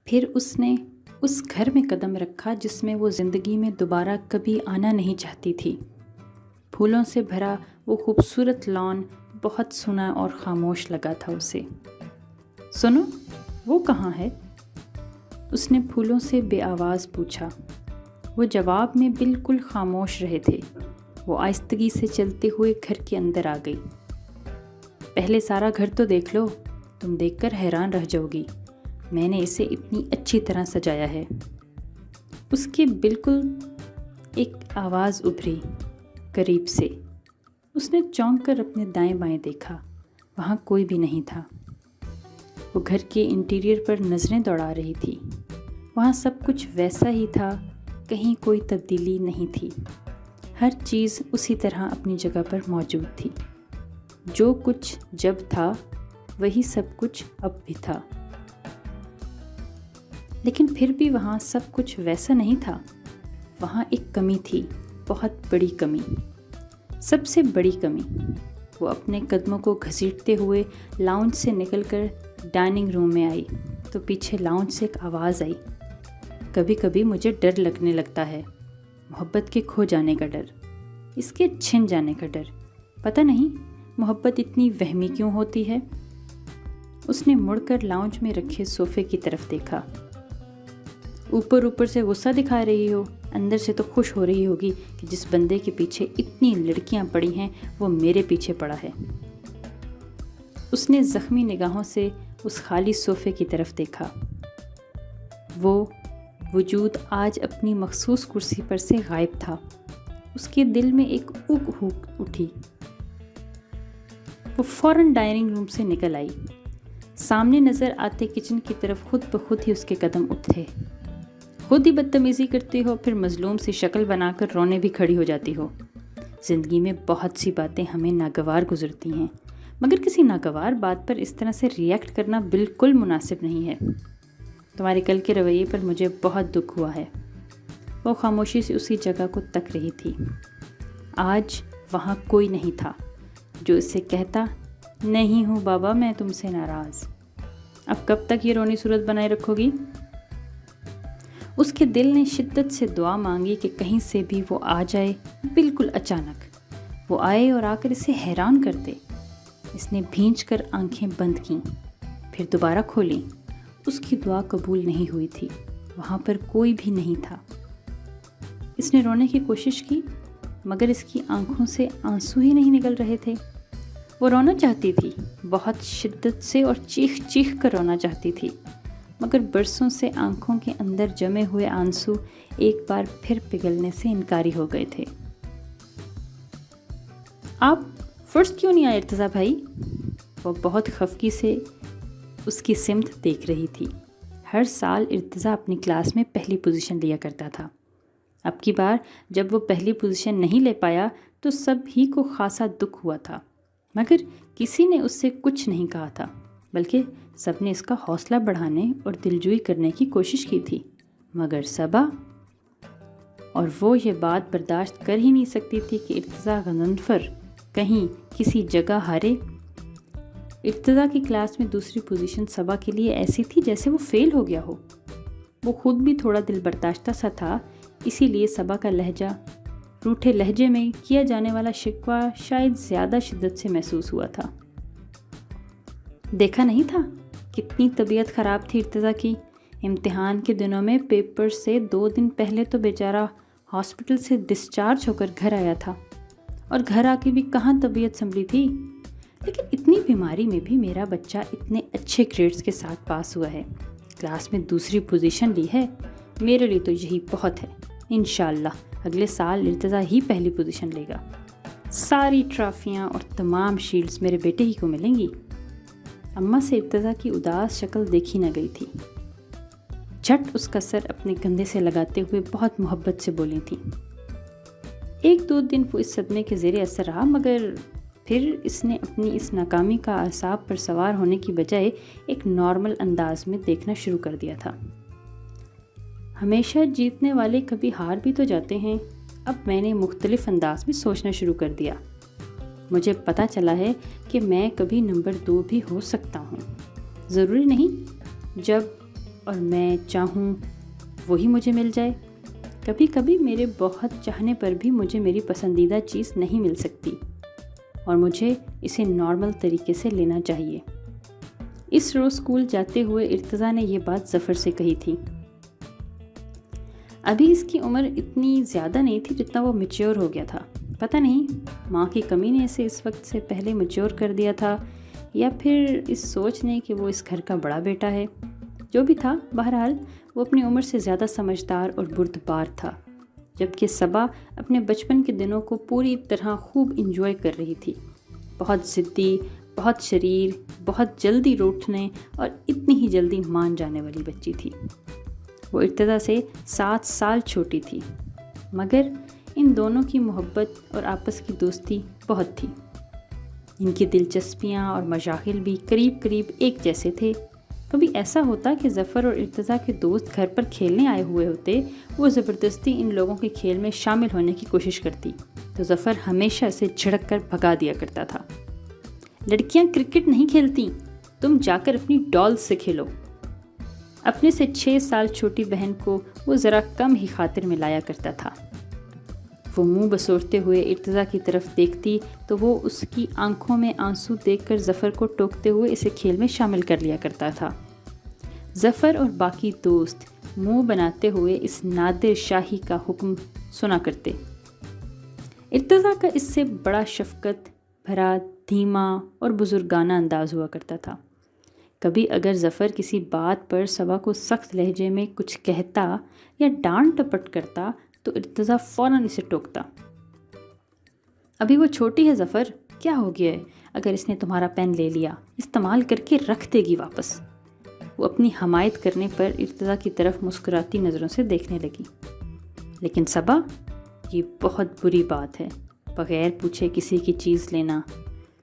پھر اس نے اس گھر میں قدم رکھا جس میں وہ زندگی میں دوبارہ کبھی آنا نہیں چاہتی تھی۔ پھولوں سے بھرا وہ خوبصورت لان بہت سونا اور خاموش لگا تھا اسے۔ سنو، وہ کہاں ہے؟ اس نے پھولوں سے بے آواز پوچھا۔ وہ جواب میں بالکل خاموش رہے تھے۔ وہ آہستگی سے چلتے ہوئے گھر کے اندر آ گئی۔ پہلے سارا گھر تو دیکھ لو، تم دیکھ کر حیران رہ جاؤ گی، میں نے اسے اتنی اچھی طرح سجایا ہے۔ اس کے بالکل ایک آواز ابھری قریب سے۔ اس نے چونک کر اپنے دائیں بائیں دیکھا، وہاں کوئی بھی نہیں تھا۔ وہ گھر کے انٹیریئر پر نظریں دوڑا رہی تھی۔ وہاں سب کچھ ویسا ہی تھا، کہیں کوئی تبدیلی نہیں تھی۔ ہر چیز اسی طرح اپنی جگہ پر موجود تھی۔ جو کچھ جب تھا وہی سب کچھ اب بھی تھا۔ لیکن پھر بھی وہاں سب کچھ ویسا نہیں تھا۔ وہاں ایک کمی تھی، بہت بڑی کمی، سب سے بڑی کمی۔ وہ اپنے قدموں کو گھسیٹتے ہوئے لاؤنج سے نکل کر ڈائننگ روم میں آئی تو پیچھے لاؤنج سے ایک آواز آئی، کبھی کبھی مجھے ڈر لگنے لگتا ہے، محبت کے کھو جانے کا ڈر، اس کے چھن جانے کا ڈر، پتہ نہیں محبت اتنی وہمی کیوں ہوتی ہے۔ اس نے مڑ کر لاؤنج میں رکھے صوفے کی طرف دیکھا۔ اوپر سے غصہ دکھا رہی ہو، اندر سے تو خوش ہو رہی ہوگی کہ جس بندے کے پیچھے اتنی لڑکیاں پڑی ہیں وہ میرے پیچھے پڑا ہے۔ اس نے زخمی نگاہوں سے اس خالی صوفے کی طرف دیکھا۔ وہ وجود آج اپنی مخصوص کرسی پر سے غائب تھا۔ اس کے دل میں ایک اگ ہوک اٹھی۔ وہ فوراً ڈائننگ روم سے نکل آئی۔ سامنے نظر آتے کچن کی طرف خود بخود ہی اس کے قدم اٹھتے۔ خود ہی بدتمیزی کرتی ہو، پھر مظلوم سی شکل بنا کر رونے بھی کھڑی ہو جاتی ہو۔ زندگی میں بہت سی باتیں ہمیں ناگوار گزرتی ہیں، مگر کسی ناگوار بات پر اس طرح سے ریئیکٹ کرنا بالکل مناسب نہیں ہے۔ تمہارے کل کے رویے پر مجھے بہت دکھ ہوا ہے۔ وہ خاموشی سے اسی جگہ کو تک رہی تھی۔ آج وہاں کوئی نہیں تھا جو اس سے کہتا، نہیں ہوں بابا میں تم سے ناراض، اب کب تک یہ رونی صورت بنائے رکھو گی؟ اس کے دل نے شدت سے دعا مانگی کہ کہیں سے بھی وہ آ جائے، بالکل اچانک وہ آئے اور آ کر اسے حیران کر دے۔ اس نے بھینچ کر آنکھیں بند کیں، پھر دوبارہ کھولیں۔ اس کی دعا قبول نہیں ہوئی تھی، وہاں پر کوئی بھی نہیں تھا۔ اس نے رونے کی کوشش کی، مگر اس کی آنکھوں سے آنسو ہی نہیں نکل رہے تھے۔ وہ رونا چاہتی تھی، بہت شدت سے اور چیخ چیخ کر رونا چاہتی تھی، مگر برسوں سے آنکھوں کے اندر جمے ہوئے آنسو ایک بار پھر پگھلنے سے انکاری ہو گئے تھے۔ آپ فرسٹ کیوں نہیں آئے ارتضیٰ بھائی؟ وہ بہت خفگی سے اس کی سمت دیکھ رہی تھی۔ ہر سال ارتضیٰ اپنی کلاس میں پہلی پوزیشن لیا کرتا تھا۔ اب کی بار جب وہ پہلی پوزیشن نہیں لے پایا تو سب ہی کو خاصا دکھ ہوا تھا، مگر کسی نے اس سے کچھ نہیں کہا تھا، بلکہ سب نے اس کا حوصلہ بڑھانے اور دلجوئی کرنے کی کوشش کی تھی، مگر صبا، اور وہ یہ بات برداشت کر ہی نہیں سکتی تھی کہ ارتضیٰ غضنفر کہیں کسی جگہ ہارے۔ ارتضیٰ کی کلاس میں دوسری پوزیشن صبا کے لیے ایسی تھی جیسے وہ فیل ہو گیا ہو۔ وہ خود بھی تھوڑا دل برداشتہ سا تھا، اسی لیے صبا کا لہجہ، روٹھے لہجے میں کیا جانے والا شکوہ شاید زیادہ شدت سے محسوس ہوا تھا۔ دیکھا نہیں تھا کتنی طبیعت خراب تھی ارتضیٰ کی؟ امتحان کے دنوں میں پیپر سے 2 دن پہلے تو بیچارہ ہاسپٹل سے ڈسچارج ہو کر گھر آیا تھا، اور گھر آ کے بھی کہاں طبیعت سنبھلی تھی۔ لیکن اتنی بیماری میں بھی میرا بچہ اتنے اچھے گریڈز کے ساتھ پاس ہوا ہے، کلاس میں دوسری پوزیشن لی ہے، میرے لیے تو یہی بہت ہے۔ انشاءاللہ اگلے سال ارتضیٰ ہی پہلی پوزیشن لے گا، ساری ٹرافیاں اور تمام شیلڈز میرے بیٹے ہی کو ملیں گی۔ اماں سے ارتضیٰ کی اداس شکل دیکھی نہ گئی تھی۔ جھٹ اس کا سر اپنے کندھے سے لگاتے ہوئے بہت محبت سے بولی تھی۔ 1-2 دن وہ اس صدمے کے زیر اثر رہا، مگر پھر اس نے اپنی اس ناکامی کا اعصاب پر سوار ہونے کی بجائے ایک نارمل انداز میں دیکھنا شروع کر دیا تھا۔ ہمیشہ جیتنے والے کبھی ہار بھی تو جاتے ہیں۔ اب میں نے مختلف انداز میں سوچنا شروع کر دیا۔ مجھے پتہ چلا ہے کہ میں کبھی نمبر 2 بھی ہو سکتا ہوں، ضروری نہیں جب اور میں چاہوں وہی مجھے مل جائے. کبھی کبھی میرے بہت چاہنے پر بھی مجھے میری پسندیدہ چیز نہیں مل سکتی اور مجھے اسے نارمل طریقے سے لینا چاہیے. اس روز اسکول جاتے ہوئے ارتضیٰ نے یہ بات ظفر سے کہی تھی. ابھی اس کی عمر اتنی زیادہ نہیں تھی جتنا وہ میچیور ہو گیا تھا. پتہ نہیں ماں کی کمی نے اسے اس وقت سے پہلے میچیور کر دیا تھا یا پھر اس سوچ نے کہ وہ اس گھر کا بڑا بیٹا ہے. جو بھی تھا، بہرحال وہ اپنی عمر سے زیادہ سمجھدار اور بردبار تھا، جبکہ صبا اپنے بچپن کے دنوں کو پوری طرح خوب انجوائے کر رہی تھی. بہت ضدی، بہت شریر، بہت جلدی روٹھنے اور اتنی ہی جلدی مان جانے والی بچی تھی. وہ ارتضیٰ سے 7 سال چھوٹی تھی، مگر ان دونوں کی محبت اور آپس کی دوستی بہت تھی. ان کی دلچسپیاں اور مشاغل بھی قریب قریب ایک جیسے تھے. کبھی ایسا ہوتا کہ ظفر اور ارتضیٰ کے دوست گھر پر کھیلنے آئے ہوئے ہوتے، وہ زبردستی ان لوگوں کے کھیل میں شامل ہونے کی کوشش کرتی تو ظفر ہمیشہ اسے جھڑک کر بھگا دیا کرتا تھا. لڑکیاں کرکٹ نہیں کھیلتی، تم جا کر اپنی ڈالز سے کھیلو. اپنے سے 6 سال چھوٹی بہن کو وہ ذرا کم ہی خاطر میں لایا کرتا تھا. وہ منہ بسورتے ہوئے ارتضیٰ کی طرف دیکھتی تو وہ اس کی آنکھوں میں آنسو دیکھ کر ظفر کو ٹوکتے ہوئے اسے کھیل میں شامل کر لیا کرتا تھا. ظفر اور باقی دوست منہ بناتے ہوئے اس نادر شاہی کا حکم سنا کرتے. ارتضیٰ کا اس سے بڑا شفقت بھرا، دھیما اور بزرگانہ انداز ہوا کرتا تھا. کبھی اگر ظفر کسی بات پر صبا کو سخت لہجے میں کچھ کہتا یا ڈانٹ ٹپٹ کرتا تو ارتضیٰ فوراً اسے ٹوکتا. ابھی وہ چھوٹی ہے ظفر، کیا ہو گیا ہے؟ اگر اس نے تمہارا پین لے لیا استعمال کر کے رکھ دے گی واپس. وہ اپنی حمایت کرنے پر ارتضیٰ کی طرف مسکراتی نظروں سے دیکھنے لگی. لیکن صبا، یہ بہت بری بات ہے، بغیر پوچھے کسی کی چیز لینا.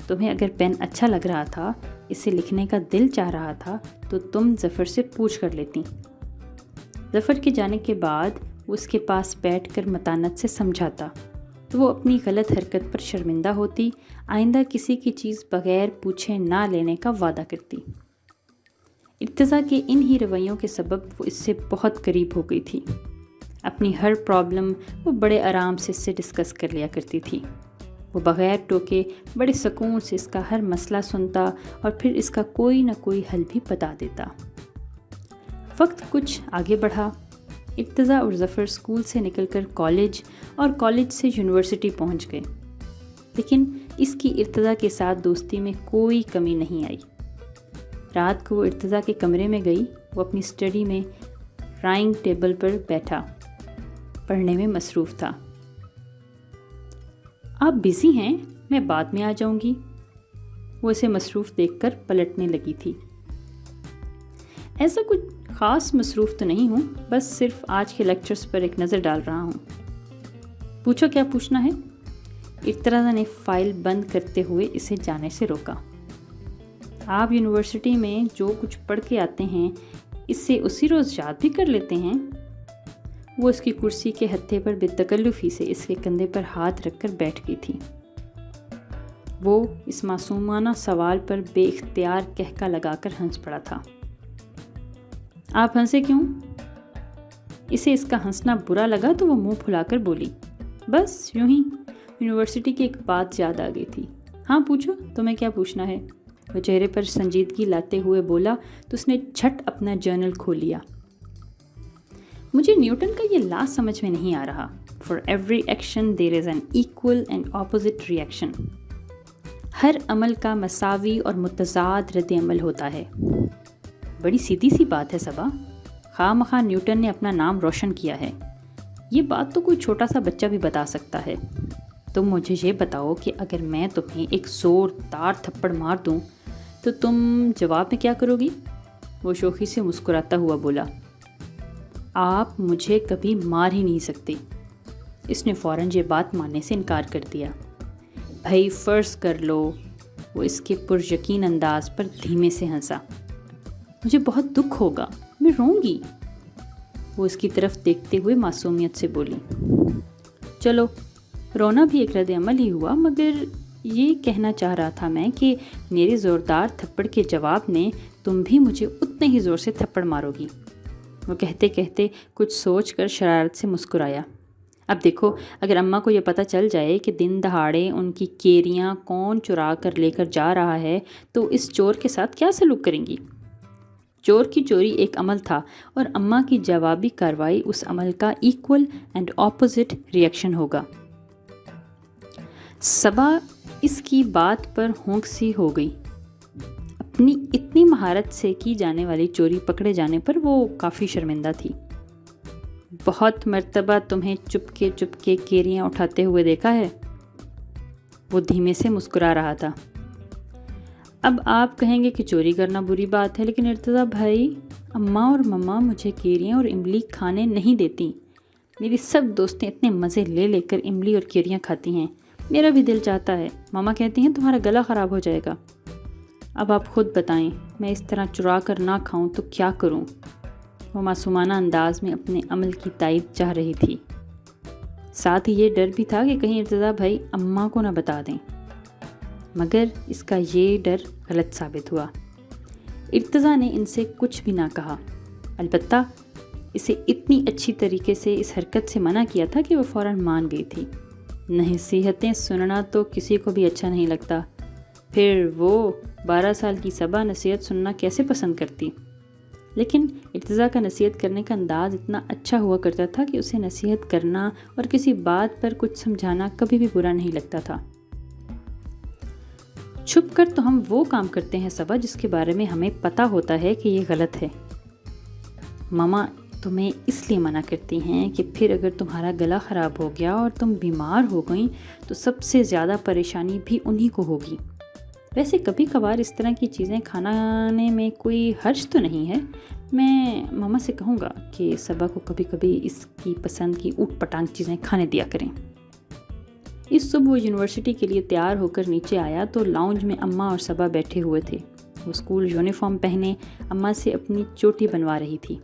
تمہیں اگر پین اچھا لگ رہا تھا، اسے لکھنے کا دل چاہ رہا تھا تو تم ظفر سے پوچھ کر لیتی. ظفر کے جانے کے بعد وہ اس کے پاس بیٹھ کر متانت سے سمجھاتا تو وہ اپنی غلط حرکت پر شرمندہ ہوتی، آئندہ کسی کی چیز بغیر پوچھے نہ لینے کا وعدہ کرتی. ارتضیٰ کے ان ہی رویوں کے سبب وہ اس سے بہت قریب ہو گئی تھی. اپنی ہر پرابلم وہ بڑے آرام سے اس سے ڈسکس کر لیا کرتی تھی. وہ بغیر ٹوکے بڑے سکون سے اس کا ہر مسئلہ سنتا اور پھر اس کا کوئی نہ کوئی حل بھی بتا دیتا. وقت کچھ آگے بڑھا. ارتضیٰ اور ظفر اسکول سے نکل کر کالج اور کالج سے یونیورسٹی پہنچ گئے، لیکن اس کی ارتضیٰ کے ساتھ دوستی میں کوئی کمی نہیں آئی. رات کو وہ ارتضیٰ کے کمرے میں گئی. وہ اپنی اسٹڈی میں رائنگ ٹیبل پر بیٹھا پڑھنے میں مصروف تھا. آپ بزی ہیں؟ میں بعد میں آ جاؤں گی. وہ اسے مصروف دیکھ کر پلٹنے لگی تھی. ایسا کچھ خاص مصروف تو نہیں ہوں، بس صرف آج کے لیکچرز پر ایک نظر ڈال رہا ہوں. پوچھو کیا پوچھنا ہے؟ ارتضیٰ نے فائل بند کرتے ہوئے اسے جانے سے روکا. آپ یونیورسٹی میں جو کچھ پڑھ کے آتے ہیں اسے اسی روز یاد بھی کر لیتے ہیں؟ وہ اس کی کرسی کے ہتھے پر بے تکلفی سے اس کے کندھے پر ہاتھ رکھ کر بیٹھ گئی تھی. وہ اس معصومانہ سوال پر بے اختیار کہکا لگا کر ہنس پڑا تھا. آپ ہنسے کیوں؟ اسے اس کا ہنسنا برا لگا تو وہ منہ پھلا کر بولی. بس یوں ہی، یونیورسٹی کی ایک بات یاد آ گئی تھی. ہاں پوچھو، تمہیں کیا پوچھنا ہے؟ وہ چہرے پر سنجیدگی لاتے ہوئے بولا تو اس نے جھٹ اپنا جرنل کھول لیا. مجھے نیوٹن کا یہ لا سمجھ میں نہیں آ رہا. For every action there is an equal and opposite reaction. ہر عمل کا مساوی اور متضاد رد عمل ہوتا ہے. بڑی سیدھی سی بات ہے صبا. خواہ مخواہ نیوٹن نے اپنا نام روشن کیا ہے. یہ بات تو کوئی چھوٹا سا بچہ بھی بتا سکتا ہے. تم مجھے یہ بتاؤ کہ اگر میں تمہیں ایک زوردار تھپڑ مار دوں تو تم جواب میں کیا کرو گی؟ وہ شوخی سے مسکراتا ہوا بولا. آپ مجھے کبھی مار ہی نہیں سکتے. اس نے فوراً یہ بات ماننے سے انکار کر دیا. بھائی فرض کر لو. وہ اس کے پر یقین انداز پر دھیمے سے ہنسا. مجھے بہت دکھ ہوگا، میں روں گی. وہ اس کی طرف دیکھتے ہوئے معصومیت سے بولی. چلو، رونا بھی ایک رد عمل ہی ہوا، مگر یہ کہنا چاہ رہا تھا میں کہ میرے زوردار تھپڑ کے جواب میں تم بھی مجھے اتنے ہی زور سے تھپڑ مارو گی. وہ کہتے کہتے کچھ سوچ کر شرارت سے مسکرایا۔ اب دیکھو، اگر اماں کو یہ پتہ چل جائے کہ دن دہاڑے ان کی کیریاں کون چرا کر لے کر جا رہا ہے تو اس چور کے ساتھ کیا سلوک کریں گی؟ چور کی چوری ایک عمل تھا اور اماں کی جوابی کارروائی اس عمل کا ایکول اینڈ اپوزٹ ریئیکشن ہوگا۔ صبا اس کی بات پر ہونک سی ہو گئی۔ اپنی اتنی مہارت سے کی جانے والی چوری پکڑے جانے پر وہ کافی شرمندہ تھی۔ بہت مرتبہ تمہیں چپکے چپکے کیریاں اٹھاتے ہوئے دیکھا ہے۔ وہ دھیمے سے مسکرا رہا تھا۔ اب آپ کہیں گے کہ چوری کرنا بری بات ہے، لیکن ارتضیٰ بھائی، اماں اور مما مجھے کیریاں اور املی کھانے نہیں دیتی۔ میری سب دوستیں اتنے مزے لے لے کر املی اور کیریاں کھاتی ہیں، میرا بھی دل چاہتا ہے۔ ماما کہتی ہیں تمہارا گلا خراب ہو جائے گا۔ اب آپ خود بتائیں، میں اس طرح چرا کر نہ کھاؤں تو کیا کروں؟ وہ معصومانہ انداز میں اپنے عمل کی تائید چاہ رہی تھی۔ ساتھ ہی یہ ڈر بھی تھا کہ کہیں ارتضیٰ بھائی اماں کو نہ بتا دیں، مگر اس کا یہ ڈر غلط ثابت ہوا۔ ارتضیٰ نے ان سے کچھ بھی نہ کہا، البتہ اسے اتنی اچھی طریقے سے اس حرکت سے منع کیا تھا کہ وہ فوراً مان گئی تھی۔ نصیحتیں سننا تو کسی کو بھی اچھا نہیں لگتا، پھر وہ 12 سال کی صبا نصیحت سننا کیسے پسند کرتی؟ لیکن ارتضیٰ کا نصیحت کرنے کا انداز اتنا اچھا ہوا کرتا تھا کہ اسے نصیحت کرنا اور کسی بات پر کچھ سمجھانا کبھی بھی برا نہیں لگتا تھا۔ چھپ کر تو ہم وہ کام کرتے ہیں صبا جس کے بارے میں ہمیں پتہ ہوتا ہے کہ یہ غلط ہے۔ ماما تمہیں اس لیے منع کرتی ہیں کہ پھر اگر تمہارا گلا خراب ہو گیا اور تم بیمار ہو گئیں تو سب سے زیادہ پریشانی بھی انہی کو ہوگی۔ ویسے کبھی کبھار اس طرح کی چیزیں کھانے میں کوئی حرج تو نہیں ہے۔ میں ماما سے کہوں گا کہ صبا کو کبھی کبھی اس کی پسند کی اوٹ پٹانگ چیزیں کھانے دیا کریں۔ اس صبح وہ یونیورسٹی کے لیے تیار ہو کر نیچے آیا تو لاؤنج میں اماں اور صبا بیٹھے ہوئے تھے۔ وہ اسکول یونیفارم پہنے اماں سے اپنی چوٹی بنوا رہی تھی۔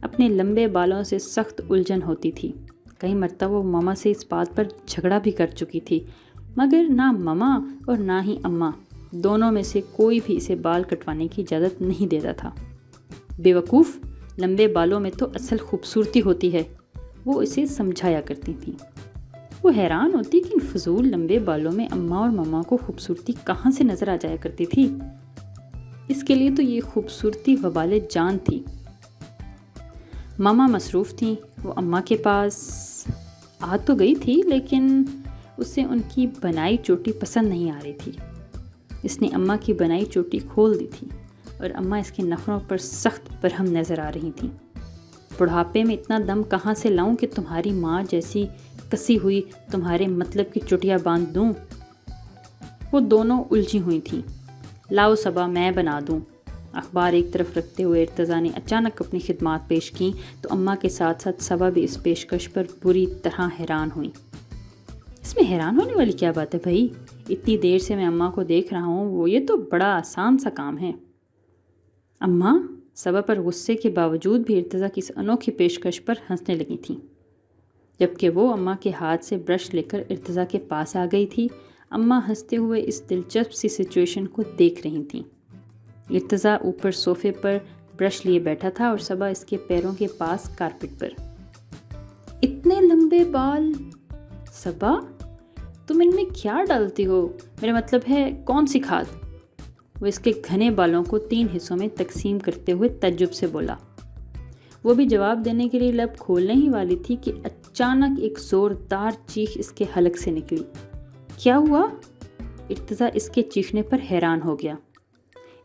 اپنے لمبے بالوں سے سخت الجھن ہوتی تھی۔ کئی مرتبہ وہ ماما سے اس بات پر جھگڑا بھی کر چکی تھی، مگر نہ ماما اور نہ ہی اماں دونوں میں سے کوئی بھی اسے بال کٹوانے کی اجازت نہیں دیتا تھا۔ بے وقوف، لمبے بالوں میں تو اصل خوبصورتی ہوتی ہے، وہ اسے سمجھایا کرتی تھیں۔ وہ حیران ہوتی کہ ان فضول لمبے بالوں میں اماں اور ماما کو خوبصورتی کہاں سے نظر آ جایا کرتی تھی۔ اس کے لیے تو یہ خوبصورتی وبال جان تھی۔ ماما مصروف تھیں، وہ اماں کے پاس آ تو گئی تھی لیکن اسے ان کی بنائی چوٹی پسند نہیں آ رہی تھی۔ اس نے اماں کی بنائی چوٹی کھول دی تھی اور اماں اس کے نخروں پر سخت برہم نظر آ رہی تھیں۔ بڑھاپے میں اتنا دم کہاں سے لاؤں کہ تمہاری ماں جیسی کسی ہوئی تمہارے مطلب کی چٹیا باندھ دوں؟ وہ دونوں الجھی ہوئی تھیں۔ لاؤ صبا، میں بنا دوں۔ اخبار ایک طرف رکھتے ہوئے ارتضیٰ نے اچانک اپنی خدمات پیش کیں تو اماں کے ساتھ ساتھ صبا بھی اس پیشکش پر بری طرح حیران ہوئیں۔ اس میں حیران ہونے والی کیا بات ہے بھائی؟ اتنی دیر سے میں اماں کو دیکھ رہا ہوں، وہ یہ تو بڑا آسان سا کام ہے۔ اماں صبا پر غصے کے باوجود بھی ارتضیٰ کی اس انوکھی پیشکش پر ہنسنے لگی تھیں، جبکہ وہ اماں کے ہاتھ سے برش لے کر ارتضیٰ کے پاس آ گئی تھی۔ اماں ہنستے ہوئے اس دلچسپ سی سچویشن کو دیکھ رہی تھیں۔ ارتضیٰ اوپر صوفے پر برش لیے بیٹھا تھا اور صبا اس کے پیروں کے پاس کارپٹ پر۔ اتنے لمبے بال صبا، تم ان میں کیا ڈالتی ہو؟ میرا مطلب ہے کون سی کھاد؟ وہ اس کے گھنے بالوں کو 3 حصوں میں تقسیم کرتے ہوئے تعجب سے بولا۔ وہ بھی جواب دینے کے لیے لب کھولنے ہی والی تھی کہ اچانک ایک زوردار چیخ اس کے حلق سے نکلی۔ کیا ہوا؟ ارتضیٰ اس کے چیخنے پر حیران ہو گیا۔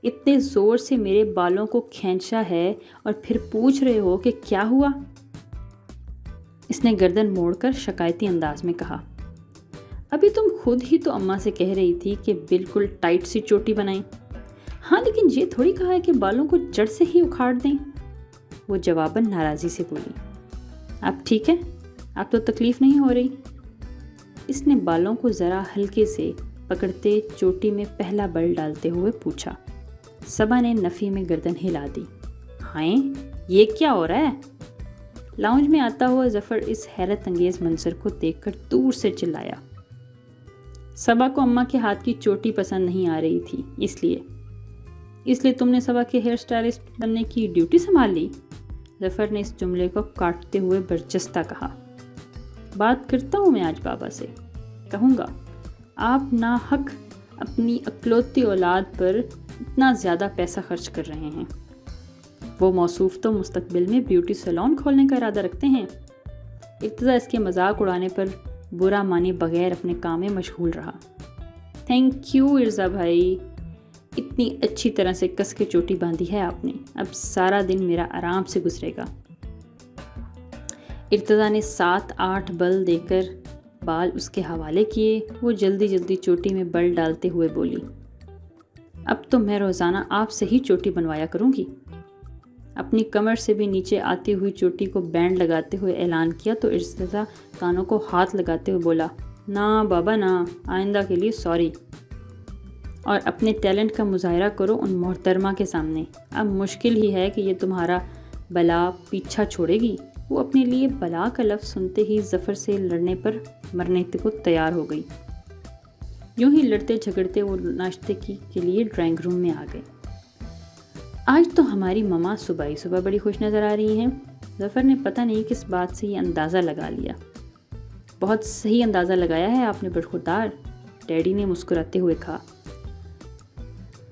اتنے زور سے میرے بالوں کو کھینچا ہے اور پھر پوچھ رہے ہو کہ کیا ہوا؟ اس نے گردن موڑ کر شکایتی انداز میں کہا۔ ابھی تم خود ہی تو اماں سے کہہ رہی تھی کہ بالکل ٹائٹ سی چوٹی بنائیں۔ ہاں لیکن یہ تھوڑی کہا ہے کہ بالوں کو جڑ سے ہی اکھاڑ دیں، وہ جواباً ناراضی سے بولی۔ اب ٹھیک ہے، اب تو تکلیف نہیں ہو رہی؟ اس نے بالوں کو ذرا ہلکے سے پکڑتے چوٹی میں پہلا بل ڈالتے ہوئے پوچھا۔ صبا نے نفی میں گردن ہلا دی۔ ہائیں، یہ کیا ہو رہا ہے؟ لاؤنج میں آتا ہوا ظفر اس حیرت انگیز منظر کو دیکھ کر دور سے چلایا۔ صبا کو اماں کے ہاتھ کی چوٹی پسند نہیں آ رہی تھی، اس لیے تم نے صبا کے ہیئر سٹائلسٹ بننے کی ڈیوٹی سنبھال لی؟ ظفر نے اس جملے کو کاٹتے ہوئے برجستہ کہا۔ بات کرتا ہوں میں آج بابا سے، کہوں گا آپ ناحق اپنی اکلوتی اولاد پر اتنا زیادہ پیسہ خرچ کر رہے ہیں۔ وہ موصوف تو مستقبل میں بیوٹی سیلون کھولنے کا ارادہ رکھتے ہیں۔ ابتدا اس کے مذاق اڑانے پر برا مانے بغیر اپنے کام میں مشغول رہا۔ تھینک یو ارزا بھائی، اتنی اچھی طرح سے کس کے چوٹی باندھی ہے آپ نے، اب سارا دن میرا آرام سے گزرے گا۔ ارتضیٰ نے 7-8 بل دے کر بال اس کے حوالے کیے۔ وہ جلدی جلدی چوٹی میں بل ڈالتے ہوئے بولی، اب تو میں روزانہ آپ سے ہی چوٹی بنوایا کروں گی۔ اپنی کمر سے بھی نیچے آتی ہوئی چوٹی کو بینڈ لگاتے ہوئے اعلان کیا تو ارتضیٰ کانوں کو ہاتھ لگاتے ہوئے بولا، نا بابا نا، آئندہ کے لیے سوری، اور اپنے ٹیلنٹ کا مظاہرہ کرو ان محترمہ کے سامنے۔ اب مشکل ہی ہے کہ یہ تمہارا بلا پیچھا چھوڑے گی۔ وہ اپنے لیے بلا کا لفظ سنتے ہی ظفر سے لڑنے پر مرنے کو تیار ہو گئی۔ یوں ہی لڑتے جھگڑتے وہ ناشتے کے لیے ڈرائنگ روم میں آ گئے۔ آج تو ہماری مما صبح ہی صبح بڑی خوش نظر آ رہی ہیں۔ ظفر نے پتہ نہیں کس بات سے یہ اندازہ لگا لیا۔ بہت صحیح اندازہ لگایا ہے آپ نے برخوردار، ڈیڈی نے مسکراتے ہوئے کہا۔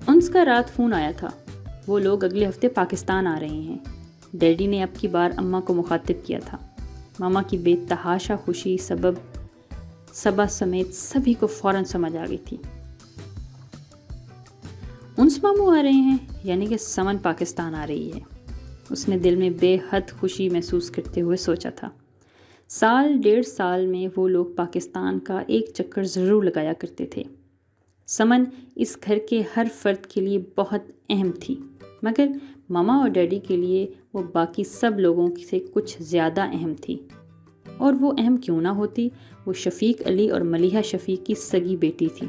انس کا رات فون آیا تھا، وہ لوگ اگلے ہفتے پاکستان آ رہے ہیں۔ ڈیڈی نے اب کی بار اماں کو مخاطب کیا تھا۔ ماما کی بے تحاشا خوشی صبا سمیت سبھی کو فوراً سمجھ آ گئی تھی۔ انس ماموں آ رہے ہیں، یعنی کہ سمن پاکستان آ رہی ہے، اس نے دل میں بے حد خوشی محسوس کرتے ہوئے سوچا تھا۔ 1.5 سال میں وہ لوگ پاکستان کا ایک چکر ضرور لگایا کرتے تھے۔ سمن اس گھر کے ہر فرد کے لیے بہت اہم تھی، مگر ماما اور ڈیڈی کے لیے وہ باقی سب لوگوں سے کچھ زیادہ اہم تھی۔ اور وہ اہم کیوں نہ ہوتی، وہ شفیق علی اور ملیحہ شفیق کی سگی بیٹی تھی۔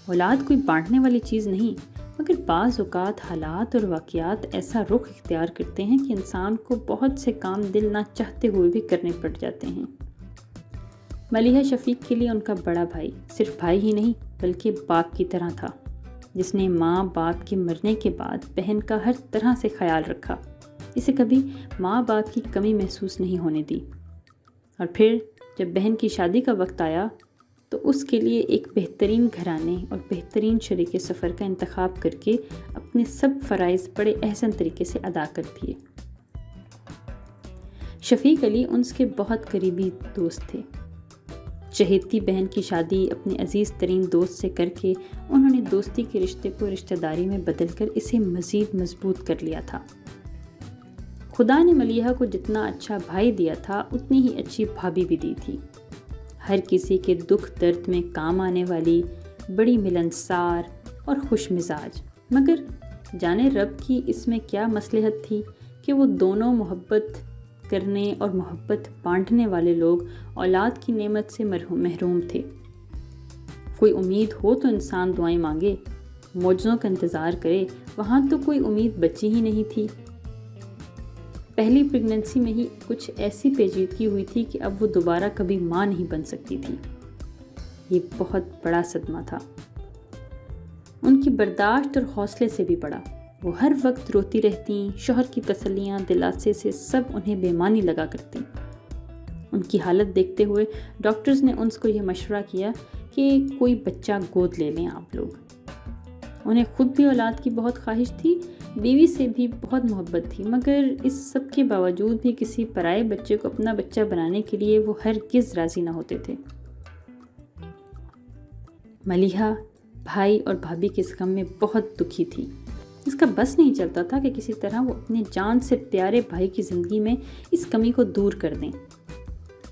اولاد کوئی بانٹنے والی چیز نہیں، مگر بعض اوقات حالات اور واقعات ایسا رخ اختیار کرتے ہیں کہ انسان کو بہت سے کام دل نہ چاہتے ہوئے بھی کرنے پڑ جاتے ہیں۔ ملیحہ شفیق کے لیے ان کا بڑا بھائی صرف بھائی ہی نہیں بلکہ باپ کی طرح تھا، جس نے ماں باپ کے مرنے کے بعد بہن کا ہر طرح سے خیال رکھا، اسے کبھی ماں باپ کی کمی محسوس نہیں ہونے دی۔ اور پھر جب بہن کی شادی کا وقت آیا تو اس کے لیے ایک بہترین گھرانے اور بہترین شریک سفر کا انتخاب کر کے اپنے سب فرائض بڑے احسن طریقے سے ادا کر دیے۔ شفیق علی انس کے بہت قریبی دوست تھے۔ چہیتی بہن کی شادی اپنے عزیز ترین دوست سے کر کے انہوں نے دوستی کے رشتے کو رشتہ داری میں بدل کر اسے مزید مضبوط کر لیا تھا۔ خدا نے ملیحہ کو جتنا اچھا بھائی دیا تھا اتنی ہی اچھی بھابھی بھی دی تھی، ہر کسی کے دکھ درد میں کام آنے والی، بڑی ملنسار اور خوش مزاج۔ مگر جانے رب کی اس میں کیا مصلحت تھی کہ وہ دونوں محبت کرنے اور محبت بانٹنے والے لوگ اولاد کی نعمت سے محروم تھے۔ کوئی امید ہو تو انسان دعائیں مانگے، معجزوں کا انتظار کرے، وہاں تو کوئی امید بچی ہی نہیں تھی۔ پہلی پریگننسی میں ہی کچھ ایسی پیچیدگی ہوئی تھی کہ اب وہ دوبارہ کبھی ماں نہیں بن سکتی تھی۔ یہ بہت بڑا صدمہ تھا، ان کی برداشت اور حوصلے سے بھی بڑا۔ وہ ہر وقت روتی رہتیں، شوہر کی تسلیاں دلاسے سے سب انہیں بےمانی لگا کرتیں۔ ان کی حالت دیکھتے ہوئے ڈاکٹرز نے انس کو یہ مشورہ کیا کہ کوئی بچہ گود لے لیں آپ لوگ۔ انہیں خود بھی اولاد کی بہت خواہش تھی، بیوی سے بھی بہت محبت تھی، مگر اس سب کے باوجود بھی کسی پرائے بچے کو اپنا بچہ بنانے کے لیے وہ ہرگز راضی نہ ہوتے تھے۔ ملیحہ بھائی اور بھابھی کے اس غم میں بہت دکھی تھی۔ اس کا بس نہیں چلتا تھا کہ کسی طرح وہ اپنے جان سے پیارے بھائی کی زندگی میں اس کمی کو دور کر دیں،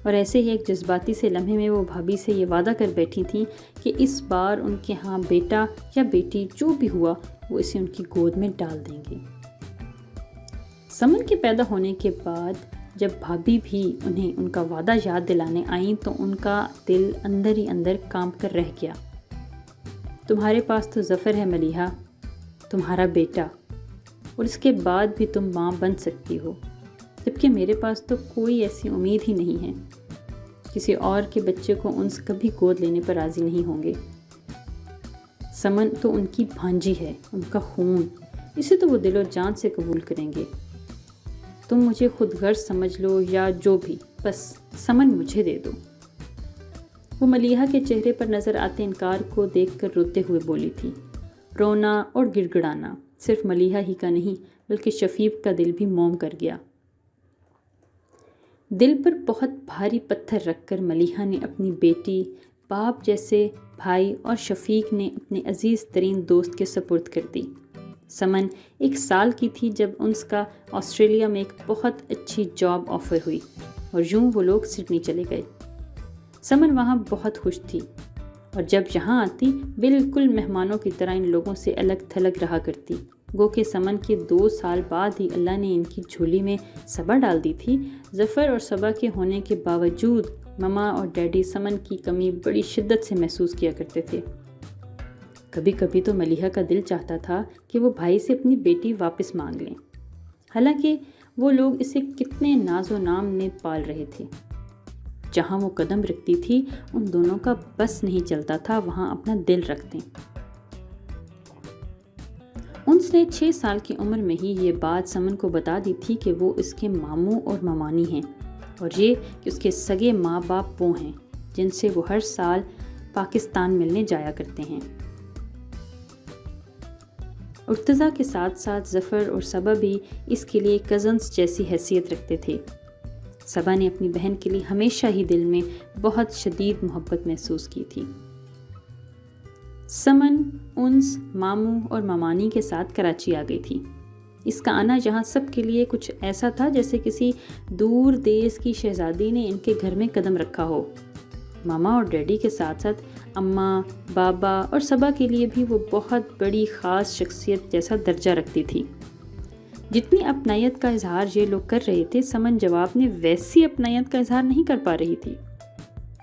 اور ایسے ہی ایک جذباتی سے لمحے میں وہ بھابھی سے یہ وعدہ کر بیٹھی تھیں کہ اس بار ان کے ہاں بیٹا یا بیٹی جو بھی ہوا وہ اسے ان کی گود میں ڈال دیں گے۔ سمن کے پیدا ہونے کے بعد جب بھابھی بھی انہیں ان کا وعدہ یاد دلانے آئیں تو ان کا دل اندر ہی اندر کانپ کر رہ گیا۔ تمہارے پاس تو ظفر ہے ملیحہ، تمہارا بیٹا، اور اس کے بعد بھی تم ماں بن سکتی ہو، جبکہ میرے پاس تو کوئی ایسی امید ہی نہیں ہے۔ کسی اور کے بچے کو انس کبھی گود لینے پر راضی نہیں ہوں گے۔ سمن تو ان کی بھانجی ہے، ان کا خون، اسے تو وہ دل و جان سے قبول کریں گے۔ تم مجھے خود غرض سمجھ لو یا جو بھی، بس سمن مجھے دے دو۔ وہ ملیحہ کے چہرے پر نظر آتے انکار کو دیکھ کر روتے ہوئے بولی تھی۔ رونا اور گڑ گڑانا صرف ملیحہ ہی کا نہیں بلکہ شفیق کا دل بھی موم کر گیا۔ دل پر بہت بھاری پتھر رکھ کر ملیحہ نے اپنی بیٹی، باپ جیسے بھائی اور شفیق نے اپنے عزیز ترین دوست کے سپرد کر دی۔ سمن 1 سال کی تھی جب انس کا آسٹریلیا میں ایک بہت اچھی جاب آفر ہوئی اور یوں وہ لوگ سڈنی چلے گئے۔ سمن وہاں بہت خوش تھی اور جب یہاں آتی بالکل مہمانوں کی طرح ان لوگوں سے الگ تھلگ رہا کرتی، گو کہ سمن کے 2 سال بعد ہی اللہ نے ان کی جھولی میں صبا ڈال دی تھی۔ ظفر اور صبا کے ہونے کے باوجود مما اور ڈیڈی سمن کی کمی بڑی شدت سے محسوس کیا کرتے تھے۔ کبھی کبھی تو ملیحہ کا دل چاہتا تھا کہ وہ بھائی سے اپنی بیٹی واپس مانگ لیں، حالانکہ وہ لوگ اسے کتنے ناز و نام نے پال رہے تھے۔ جہاں وہ قدم رکھتی تھی ان دونوں کا بس نہیں چلتا تھا وہاں اپنا دل رکھ دیں۔ انس نے 6 سال کی عمر میں ہی یہ بات سمن کو بتا دی تھی کہ وہ اس کے ماموں اور ممانی ہیں، اور یہ کہ اس کے سگے ماں باپ وہ ہیں جن سے وہ ہر سال پاکستان ملنے جایا کرتے ہیں۔ ارتضیٰ کے ساتھ ساتھ ظفر اور صبا بھی اس کے لیے کزنز جیسی حیثیت رکھتے تھے۔ صبا نے اپنی بہن کے لیے ہمیشہ ہی دل میں بہت شدید محبت محسوس کی تھی۔ سمن انس ماموں اور ممانی کے ساتھ کراچی آ گئی تھی۔ اس کا آنا یہاں سب کے لیے کچھ ایسا تھا جیسے کسی دور دیس کی شہزادی نے ان کے گھر میں قدم رکھا ہو۔ ماما اور ڈیڈی کے ساتھ ساتھ اماں، بابا اور صبا کے لیے بھی وہ بہت بڑی خاص شخصیت جیسا درجہ رکھتی تھی۔ جتنی اپنائیت کا اظہار یہ لوگ کر رہے تھے سمن جواب میں ویسی اپنائیت کا اظہار نہیں کر پا رہی تھی۔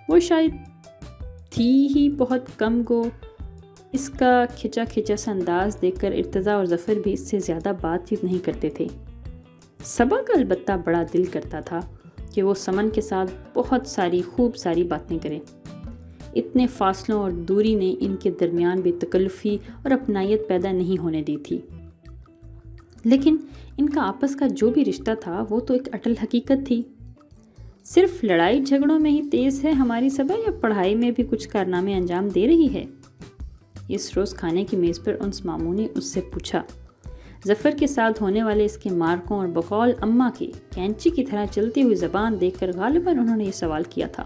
وہ شاید تھی ہی بہت کم گو، اس کا کھچا کھچا سا انداز دیکھ کر ارتضیٰ اور ظفر بھی اس سے زیادہ بات چیت نہیں کرتے تھے۔ صبا کا البتہ بڑا دل کرتا تھا کہ وہ سمن کے ساتھ بہت ساری خوب ساری باتیں کرے۔ اتنے فاصلوں اور دوری نے ان کے درمیان بے تکلفی اور اپنائیت پیدا نہیں ہونے دی تھی، لیکن ان کا آپس کا جو بھی رشتہ تھا وہ تو ایک اٹل حقیقت تھی۔ صرف لڑائی جھگڑوں میں ہی تیز ہے ہماری صبا یا پڑھائی میں بھی کچھ کارنامے انجام دے رہی ہے؟ اس روز کھانے کی میز پر انس ماموں نے اس سے پوچھا۔ ظفر کے ساتھ ہونے والے اس کے مارکوں اور بقول اماں کی کینچی کی طرح چلتی ہوئی زبان دیکھ کر غالباً انہوں نے یہ سوال کیا تھا۔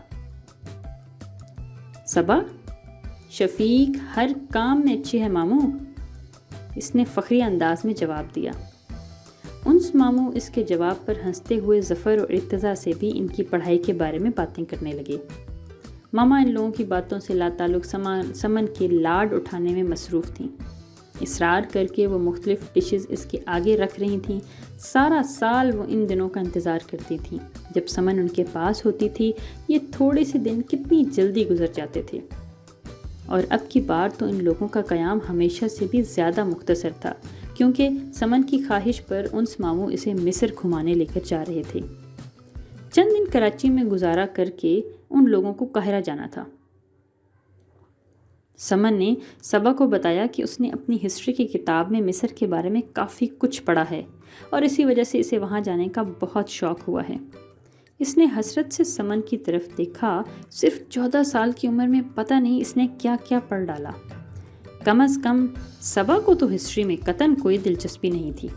صبا، شفیق ہر کام میں اچھی ہے ماموں، اس نے فخری انداز میں جواب دیا۔ انس ماموں اس کے جواب پر ہنستے ہوئے ظفر اور ارتضیٰ سے بھی ان کی پڑھائی کے بارے میں باتیں کرنے لگے۔ ماما ان لوگوں کی باتوں سے لاتعلق سمن کے لاڈ اٹھانے میں مصروف تھیں۔ اصرار کر کے وہ مختلف ڈشز اس کے آگے رکھ رہی تھیں۔ سارا سال وہ ان دنوں کا انتظار کرتی تھیں جب سمن ان کے پاس ہوتی تھی۔ یہ تھوڑے سے دن کتنی جلدی گزر جاتے تھے، اور اب کی بار تو ان لوگوں کا قیام ہمیشہ سے بھی زیادہ مختصر تھا، کیونکہ سمن کی خواہش پر انس ماموں اسے مصر گھمانے لے کر جا رہے تھے۔ چند دن کراچی میں گزارا کر کے ان لوگوں کو قاہرہ جانا تھا۔ سمن نے صبا کو بتایا کہ اس نے اپنی ہسٹری کی کتاب میں مصر کے بارے میں کافی کچھ پڑھا ہے اور اسی وجہ سے اسے وہاں جانے کا بہت شوق ہوا ہے۔ اس نے حسرت سے سمن کی طرف دیکھا۔ صرف 14 سال کی عمر میں پتہ نہیں اس نے کیا کیا پڑھ ڈالا۔ کم از کم صبا کو تو ہسٹری میں قطعاً کوئی دلچسپی نہیں تھی۔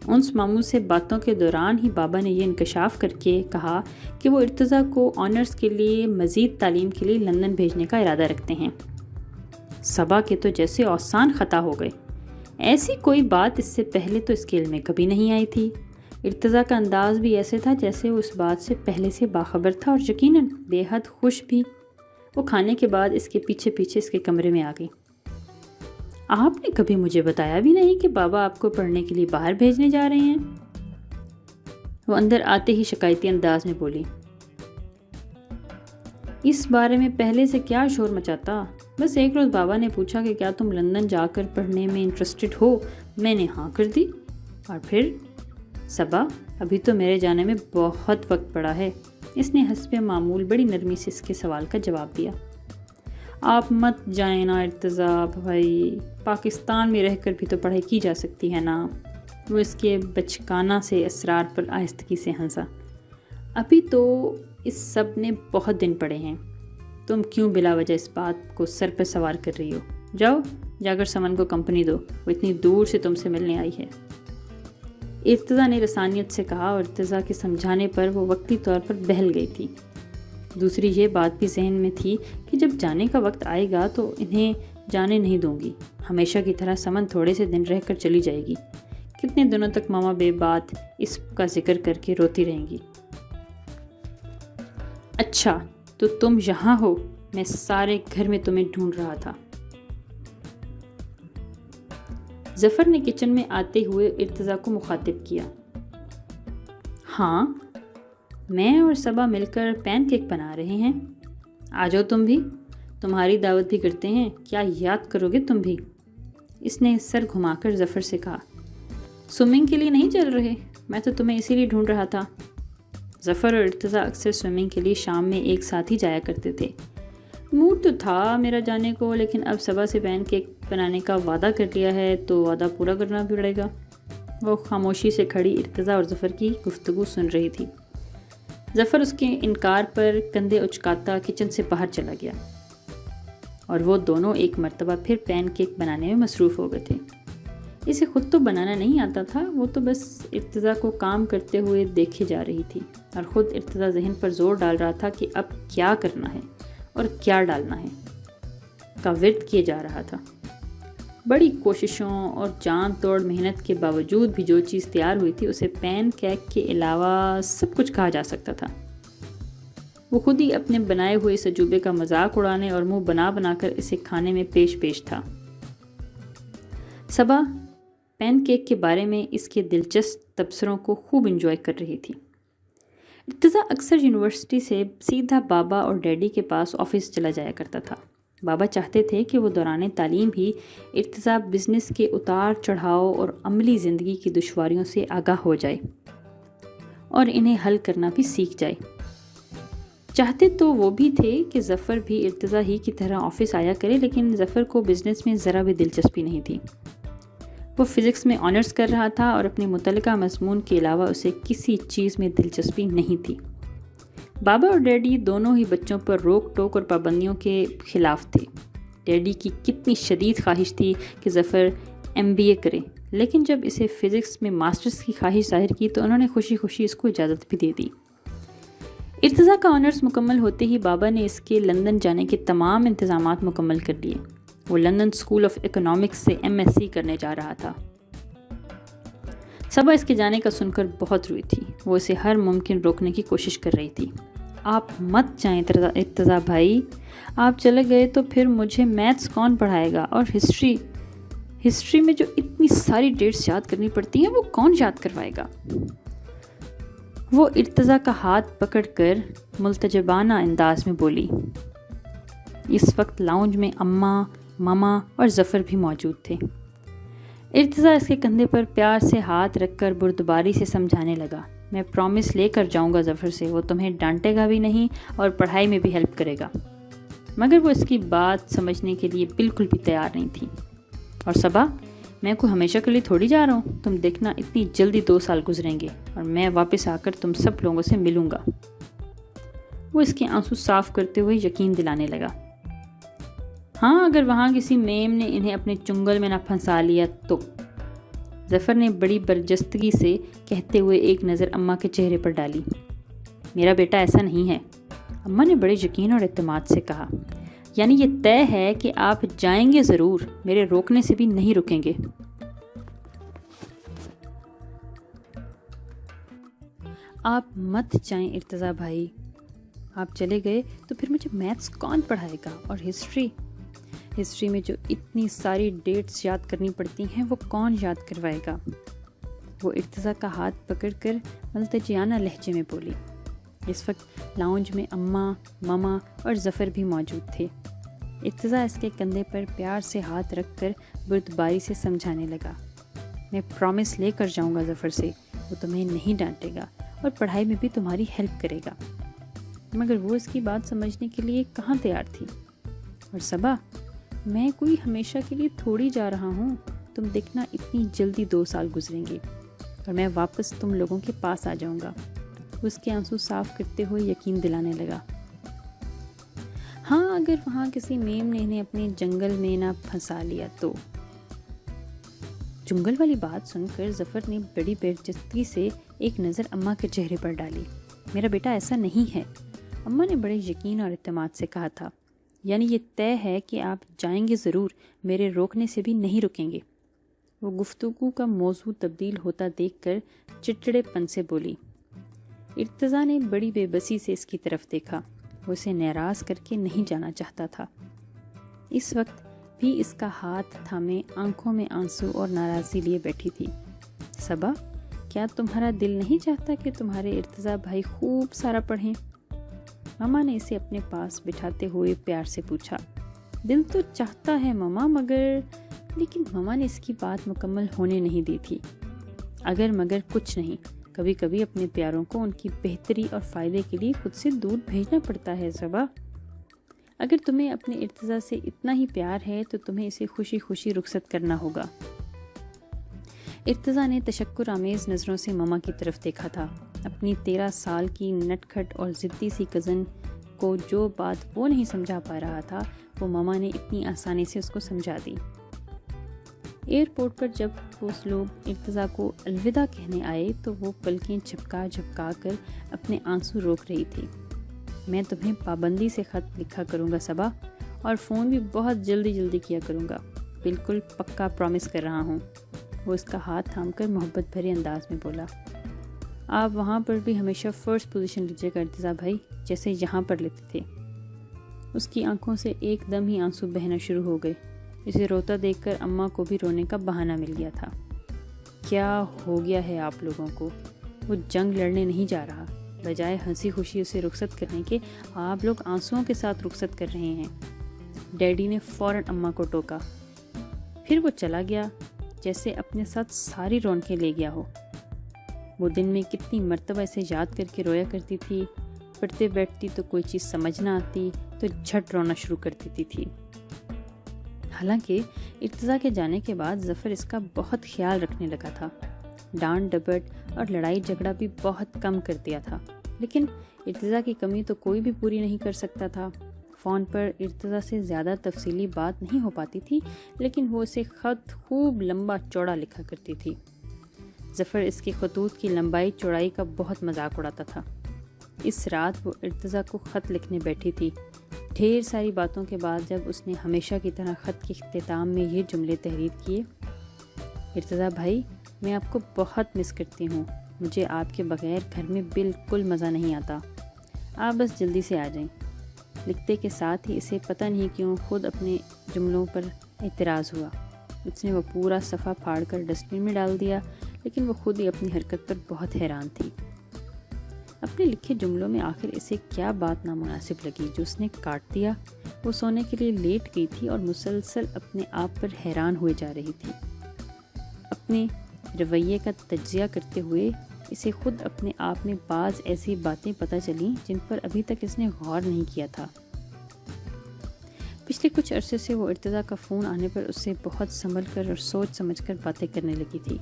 انس ماموں سے باتوں کے دوران ہی بابا نے یہ انکشاف کر کے کہا کہ وہ ارتضیٰ کو آنرز کے لیے مزید تعلیم کے لیے لندن بھیجنے کا ارادہ رکھتے ہیں۔ صبا کے تو جیسے اوسان خطا ہو گئے، ایسی کوئی بات اس سے پہلے تو اس کے علم میں کبھی نہیں آئی تھی۔ ارتضیٰ کا انداز بھی ایسے تھا جیسے وہ اس بات سے پہلے سے باخبر تھا، اور یقیناً بے حد خوش بھی۔ وہ کھانے کے بعد اس کے پیچھے پیچھے اس کے کمرے میں آ گئی۔ آپ نے کبھی مجھے بتایا بھی نہیں کہ بابا آپ کو پڑھنے کے لیے باہر بھیجنے جا رہے ہیں؟ وہ اندر آتے ہی شکایتی انداز میں بولی۔ اس بارے میں پہلے سے کیا شور مچاتا، بس ایک روز بابا نے پوچھا کہ کیا تم لندن جا کر پڑھنے میں انٹرسٹڈ ہو، میں نے ہاں کر دی، اور پھر صبا ابھی تو میرے جانے میں بہت وقت پڑا ہے۔ اس نے حسب معمول بڑی نرمی سے اس کے سوال کا جواب دیا۔ آپ مت جائیں نا ارتضیٰ بھائی، پاکستان میں رہ کر بھی تو پڑھائی کی جا سکتی ہے نا۔ وہ اس کے بچکانہ سے اسرار پر آہستگی سے ہنسا۔ ابھی تو اس سب نے بہت دن پڑے ہیں، تم کیوں بلا وجہ اس بات کو سر پہ سوار کر رہی ہو؟ جاؤ جا کر سمن کو کمپنی دو، وہ اتنی دور سے تم سے ملنے آئی ہے۔ ارتضیٰ نے رسانیت سے کہا، اور ارتضیٰ کے سمجھانے پر وہ وقتی طور پر بہل گئی تھی۔ دوسری یہ بات بھی ذہن میں تھی کہ جب جانے کا وقت آئے گا تو انہیں جانے نہیں دوں گی، ہمیشہ کی طرح سمن تھوڑے سے دن رہ کر چلی جائے گی، کتنے دنوں تک ماما بے بات اس کا ذکر کر کے روتی رہیں گی۔ اچھا تو تم یہاں ہو، میں سارے گھر میں تمہیں ڈھونڈ رہا تھا۔ ظفر نے کچن میں آتے ہوئے ارتضیٰ کو مخاطب کیا۔ ہاں، میں اور صبا مل کر پین کیک بنا رہے ہیں، آ جاؤ تم بھی، تمہاری دعوت بھی کرتے ہیں، کیا یاد کرو گے تم بھی؟ اس نے سر گھما کر ظفر سے کہا۔ سوئمنگ کے لیے نہیں چل رہے؟ میں تو تمہیں اسی لیے ڈھونڈ رہا تھا۔ ظفر اور ارتضیٰ اکثر سوئمنگ کے لیے شام میں ایک ساتھ ہی جایا کرتے تھے۔ موڈ تو تھا میرا جانے کو، لیکن اب صبا سے پین کیک بنانے کا وعدہ کر لیا ہے تو وعدہ پورا کرنا پڑے گا۔ وہ خاموشی سے کھڑی ارتضیٰ اور ظفر کی گفتگو سن رہی تھی۔ ظفر اس کے انکار پر کندھے اچکاتا کچن سے باہر چلا گیا اور وہ دونوں ایک مرتبہ پھر پین کیک بنانے میں مصروف ہو گئے تھے۔ اسے خود تو بنانا نہیں آتا تھا، وہ تو بس ارتضیٰ کو کام کرتے ہوئے دیکھے جا رہی تھی، اور خود ارتضیٰ ذہن پر زور ڈال رہا تھا کہ اب کیا کرنا ہے اور کیا ڈالنا ہے کا ورد کیے جا رہا تھا۔ بڑی کوششوں اور جان توڑ محنت کے باوجود بھی جو چیز تیار ہوئی تھی اسے پین کیک کے علاوہ سب کچھ کہا جا سکتا تھا۔ وہ خود ہی اپنے بنائے ہوئے اس عجوبے کا مذاق اڑانے اور منہ بنا بنا کر اسے کھانے میں پیش تھا۔ صبا پین کیک کے بارے میں اس کے دلچسپ تبصروں کو خوب انجوائے کر رہی تھی۔ ارتضیٰ اکثر یونیورسٹی سے سیدھا بابا اور ڈیڈی کے پاس آفس چلا جایا کرتا تھا۔ بابا چاہتے تھے کہ وہ دوران تعلیم ہی ارتضیٰ بزنس کے اتار چڑھاؤ اور عملی زندگی کی دشواریوں سے آگاہ ہو جائے اور انہیں حل کرنا بھی سیکھ جائے۔ چاہتے تو وہ بھی تھے کہ ظفر بھی ارتضیٰ ہی کی طرح آفس آیا کرے، لیکن ظفر کو بزنس میں ذرا بھی دلچسپی نہیں تھی۔ وہ فزکس میں آنرز کر رہا تھا اور اپنے متعلقہ مضمون کے علاوہ اسے کسی چیز میں دلچسپی نہیں تھی۔ بابا اور ڈیڈی دونوں ہی بچوں پر روک ٹوک اور پابندیوں کے خلاف تھے۔ ڈیڈی کی کتنی شدید خواہش تھی کہ ظفر MBA کرے، لیکن جب اسے فزکس میں ماسٹرز کی خواہش ظاہر کی تو انہوں نے خوشی خوشی اس کو اجازت بھی دے دی۔ ارتضیٰ کا آنرز مکمل ہوتے ہی بابا نے اس کے لندن جانے کے تمام انتظامات مکمل کر لیے۔ وہ لندن اسکول آف اکنامکس سے MSc کرنے جا رہا تھا۔ صبا اس کے جانے کا سن کر بہت روئی تھی، وہ اسے ہر ممکن روکنے کی کوشش کر رہی تھی۔ آپ مت جائیں ارتضیٰ بھائی، آپ چلے گئے تو پھر مجھے میتھس کون پڑھائے گا، اور ہسٹری میں جو اتنی ساری ڈیٹس یاد کرنی پڑتی ہیں وہ کون یاد کروائے گا؟ وہ ارتضیٰ کا ہاتھ پکڑ کر ملتجبانہ انداز میں بولی۔ اس وقت لاؤنج میں اماں، ماما اور ظفر بھی موجود تھے۔ ارتضیٰ اس کے کندھے پر پیار سے ہاتھ رکھ کر بردباری سے سمجھانے لگا، میں پرومس لے کر جاؤں گا ظفر سے، وہ تمہیں ڈانٹے گا بھی نہیں اور پڑھائی میں بھی ہیلپ کرے گا۔ مگر وہ اس کی بات سمجھنے کے لیے بالکل بھی تیار نہیں تھی۔ اور صبا، میں کوئی ہمیشہ کے لیے تھوڑی جا رہا ہوں، تم دیکھنا اتنی جلدی 2 سال گزریں گے اور میں واپس آ کر تم سب لوگوں سے ملوں گا۔ وہ اس کے آنسو صاف کرتے ہوئے یقین دلانے لگا۔ ہاں، اگر وہاں کسی میم نے انہیں اپنے چنگل میں نہ پھنسا لیا تو۔ ظفر نے بڑی برجستگی سے کہتے ہوئے ایک نظر اماں کے چہرے پر ڈالی۔ میرا بیٹا ایسا نہیں ہے، اماں نے بڑے یقین اور اعتماد سے کہا۔ یعنی یہ طے ہے کہ آپ جائیں گے ضرور، میرے روکنے سے بھی نہیں رکیں گے۔ آپ مت جائیں ارتضیٰ بھائی، آپ چلے گئے تو پھر مجھے میتھس کون پڑھائے گا، اور ہسٹری میں جو اتنی ساری ڈیٹس یاد کرنی پڑتی ہیں وہ کون یاد کروائے گا؟ وہ ارتضیٰ کا ہاتھ پکڑ کر ملتجیانہ لہجے میں بولی۔ اس وقت لاؤنج میں اماں، ماما اور ظفر بھی موجود تھے۔ ارتضیٰ اس کے کندھے پر پیار سے ہاتھ رکھ کر بردباری سے سمجھانے لگا، میں پرومس لے کر جاؤں گا ظفر سے، وہ تمہیں نہیں ڈانٹے گا اور پڑھائی میں بھی تمہاری ہیلپ کرے گا۔ مگر وہ اس کی بات سمجھنے کے لیے کہاں تیار تھی۔ اور صبا، میں کوئی ہمیشہ کے لیے تھوڑی جا رہا ہوں، تم دیکھنا اتنی جلدی 2 سال گزریں گے، اور میں واپس تم لوگوں کے پاس آ جاؤں گا۔ وہ اس کے آنسو صاف کرتے ہوئے یقین دلانے لگا۔ ہاں، اگر وہاں کسی میم نے انہیں اپنے جنگل میں نہ پھنسا لیا تو۔ جنگل والی بات سن کر ظفر نے بڑی دلچسپی سے ایک نظر اماں کے چہرے پر ڈالی۔ میرا بیٹا ایسا نہیں ہے، اماں نے بڑے یقین اور اعتماد سے کہا تھا۔ یعنی یہ طے ہے کہ آپ جائیں گے ضرور، میرے روکنے سے بھی نہیں رکیں گے۔ وہ گفتگو کا موضوع تبدیل ہوتا دیکھ کر چڑچڑے پن سے بولی۔ ارتضیٰ نے بڑی بے بسی سے اس کی طرف دیکھا۔ وہ اسے ناراض کر کے نہیں جانا چاہتا تھا۔ اس وقت بھی اس کا ہاتھ تھامے آنکھوں میں آنسو اور ناراضی لیے بیٹھی تھی۔ صبا، کیا تمہارا دل نہیں چاہتا کہ تمہارے ارتضیٰ بھائی خوب سارا پڑھیں؟ ماما نے اسے اپنے پاس بٹھاتے ہوئے پیار سے پوچھا۔ دل تو چاہتا ہے ماما، لیکن ماما نے اس کی بات مکمل ہونے نہیں دی تھی۔ اگر مگر کچھ نہیں، کبھی کبھی اپنے پیاروں کو ان کی بہتری اور فائدے کے لیے خود سے دور بھیجنا پڑتا ہے صبا۔ اگر تمہیں اپنے ارتضیٰ سے اتنا ہی پیار ہے تو تمہیں اسے خوشی خوشی رخصت کرنا ہوگا۔ ارتضیٰ نے تشکر آمیز نظروں سے ماما کی طرف دیکھا تھا۔ اپنی 13 سال کی نٹ کھٹ اور ضدی سی کزن کو جو بات وہ نہیں سمجھا پا رہا تھا، وہ ماما نے اتنی آسانی سے اس کو سمجھا دی۔ ایئرپورٹ پر جب وہ لوگ ارتضیٰ کو الوداع کہنے آئے تو وہ پلکیں جھپکا جھپکا کر اپنے آنسو روک رہی تھی۔ میں تمہیں پابندی سے خط لکھا کروں گا صبا، اور فون بھی بہت جلدی کیا کروں گا، بالکل پکا پرومس کر رہا ہوں۔ وہ اس کا ہاتھ تھام کر محبت بھرے انداز میں بولا۔ آپ وہاں پر بھی ہمیشہ فرسٹ پوزیشن لیجیے گا ارتضیٰ بھائی، جیسے یہاں پر لیتے تھے۔ اس کی آنکھوں سے ایک دم ہی آنسو بہنا شروع ہو گئے۔ اسے روتا دیکھ کر اماں کو بھی رونے کا بہانہ مل گیا تھا۔ کیا ہو گیا ہے آپ لوگوں کو؟ وہ جنگ لڑنے نہیں جا رہا، بجائے ہنسی خوشی اسے رخصت کرنے کے آپ لوگ آنسوؤں کے ساتھ رخصت کر رہے ہیں۔ ڈیڈی نے فوراً اماں کو ٹوکا۔ پھر وہ چلا گیا جیسے اپنے ساتھ ساری رونقیں لے گیا ہو۔ وہ دن میں کتنی مرتبہ اسے یاد کر کے رویا کرتی تھی۔ پڑھتے بیٹھتی تو کوئی چیز سمجھ نہ آتی تو جھٹ رونا شروع کر دیتی تھی۔ حالانکہ ارتضیٰ کے جانے کے بعد ظفر اس کا بہت خیال رکھنے لگا تھا، ڈانٹ ڈپٹ اور لڑائی جھگڑا بھی بہت کم کر دیا تھا، لیکن ارتضیٰ کی کمی تو کوئی بھی پوری نہیں کر سکتا تھا۔ فون پر ارتضیٰ سے زیادہ تفصیلی بات نہیں ہو پاتی تھی، لیکن وہ اسے خط خوب لمبا چوڑا لکھا کرتی تھی۔ ظفر اس کے خطوط کی لمبائی چوڑائی کا بہت مذاق اڑاتا تھا۔ اس رات وہ ارتضیٰ کو خط لکھنے بیٹھی تھی۔ ڈھیر ساری باتوں کے بعد جب اس نے ہمیشہ کی طرح خط کے اختتام میں یہ جملے تحریر کیے: ارتضیٰ بھائی، میں آپ کو بہت مس کرتی ہوں، مجھے آپ کے بغیر گھر میں بالکل مزہ نہیں آتا، آپ بس جلدی سے آ جائیں۔ لکھتے کے ساتھ ہی اسے پتہ نہیں کیوں خود اپنے جملوں پر اعتراض ہوا۔ اس نے وہ پورا صفحہ پھاڑ کر ڈسٹ بن میں ڈال دیا، لیکن وہ خود ہی اپنی حرکت پر بہت حیران تھی۔ اپنے لکھے جملوں میں آخر اسے کیا بات نامناسب لگی جو اس نے کاٹ دیا؟ وہ سونے کے لیے لیٹ گئی تھی اور مسلسل اپنے آپ پر حیران ہوئے جا رہی تھی۔ اپنے رویے کا تجزیہ کرتے ہوئے اسے خود اپنے آپ میں بعض ایسی باتیں پتہ چلیں جن پر ابھی تک اس نے غور نہیں کیا تھا۔ پچھلے کچھ عرصے سے وہ ارتضیٰ کا فون آنے پر اس سے بہت سنبھل کر اور سوچ سمجھ کر باتیں کرنے لگی تھی۔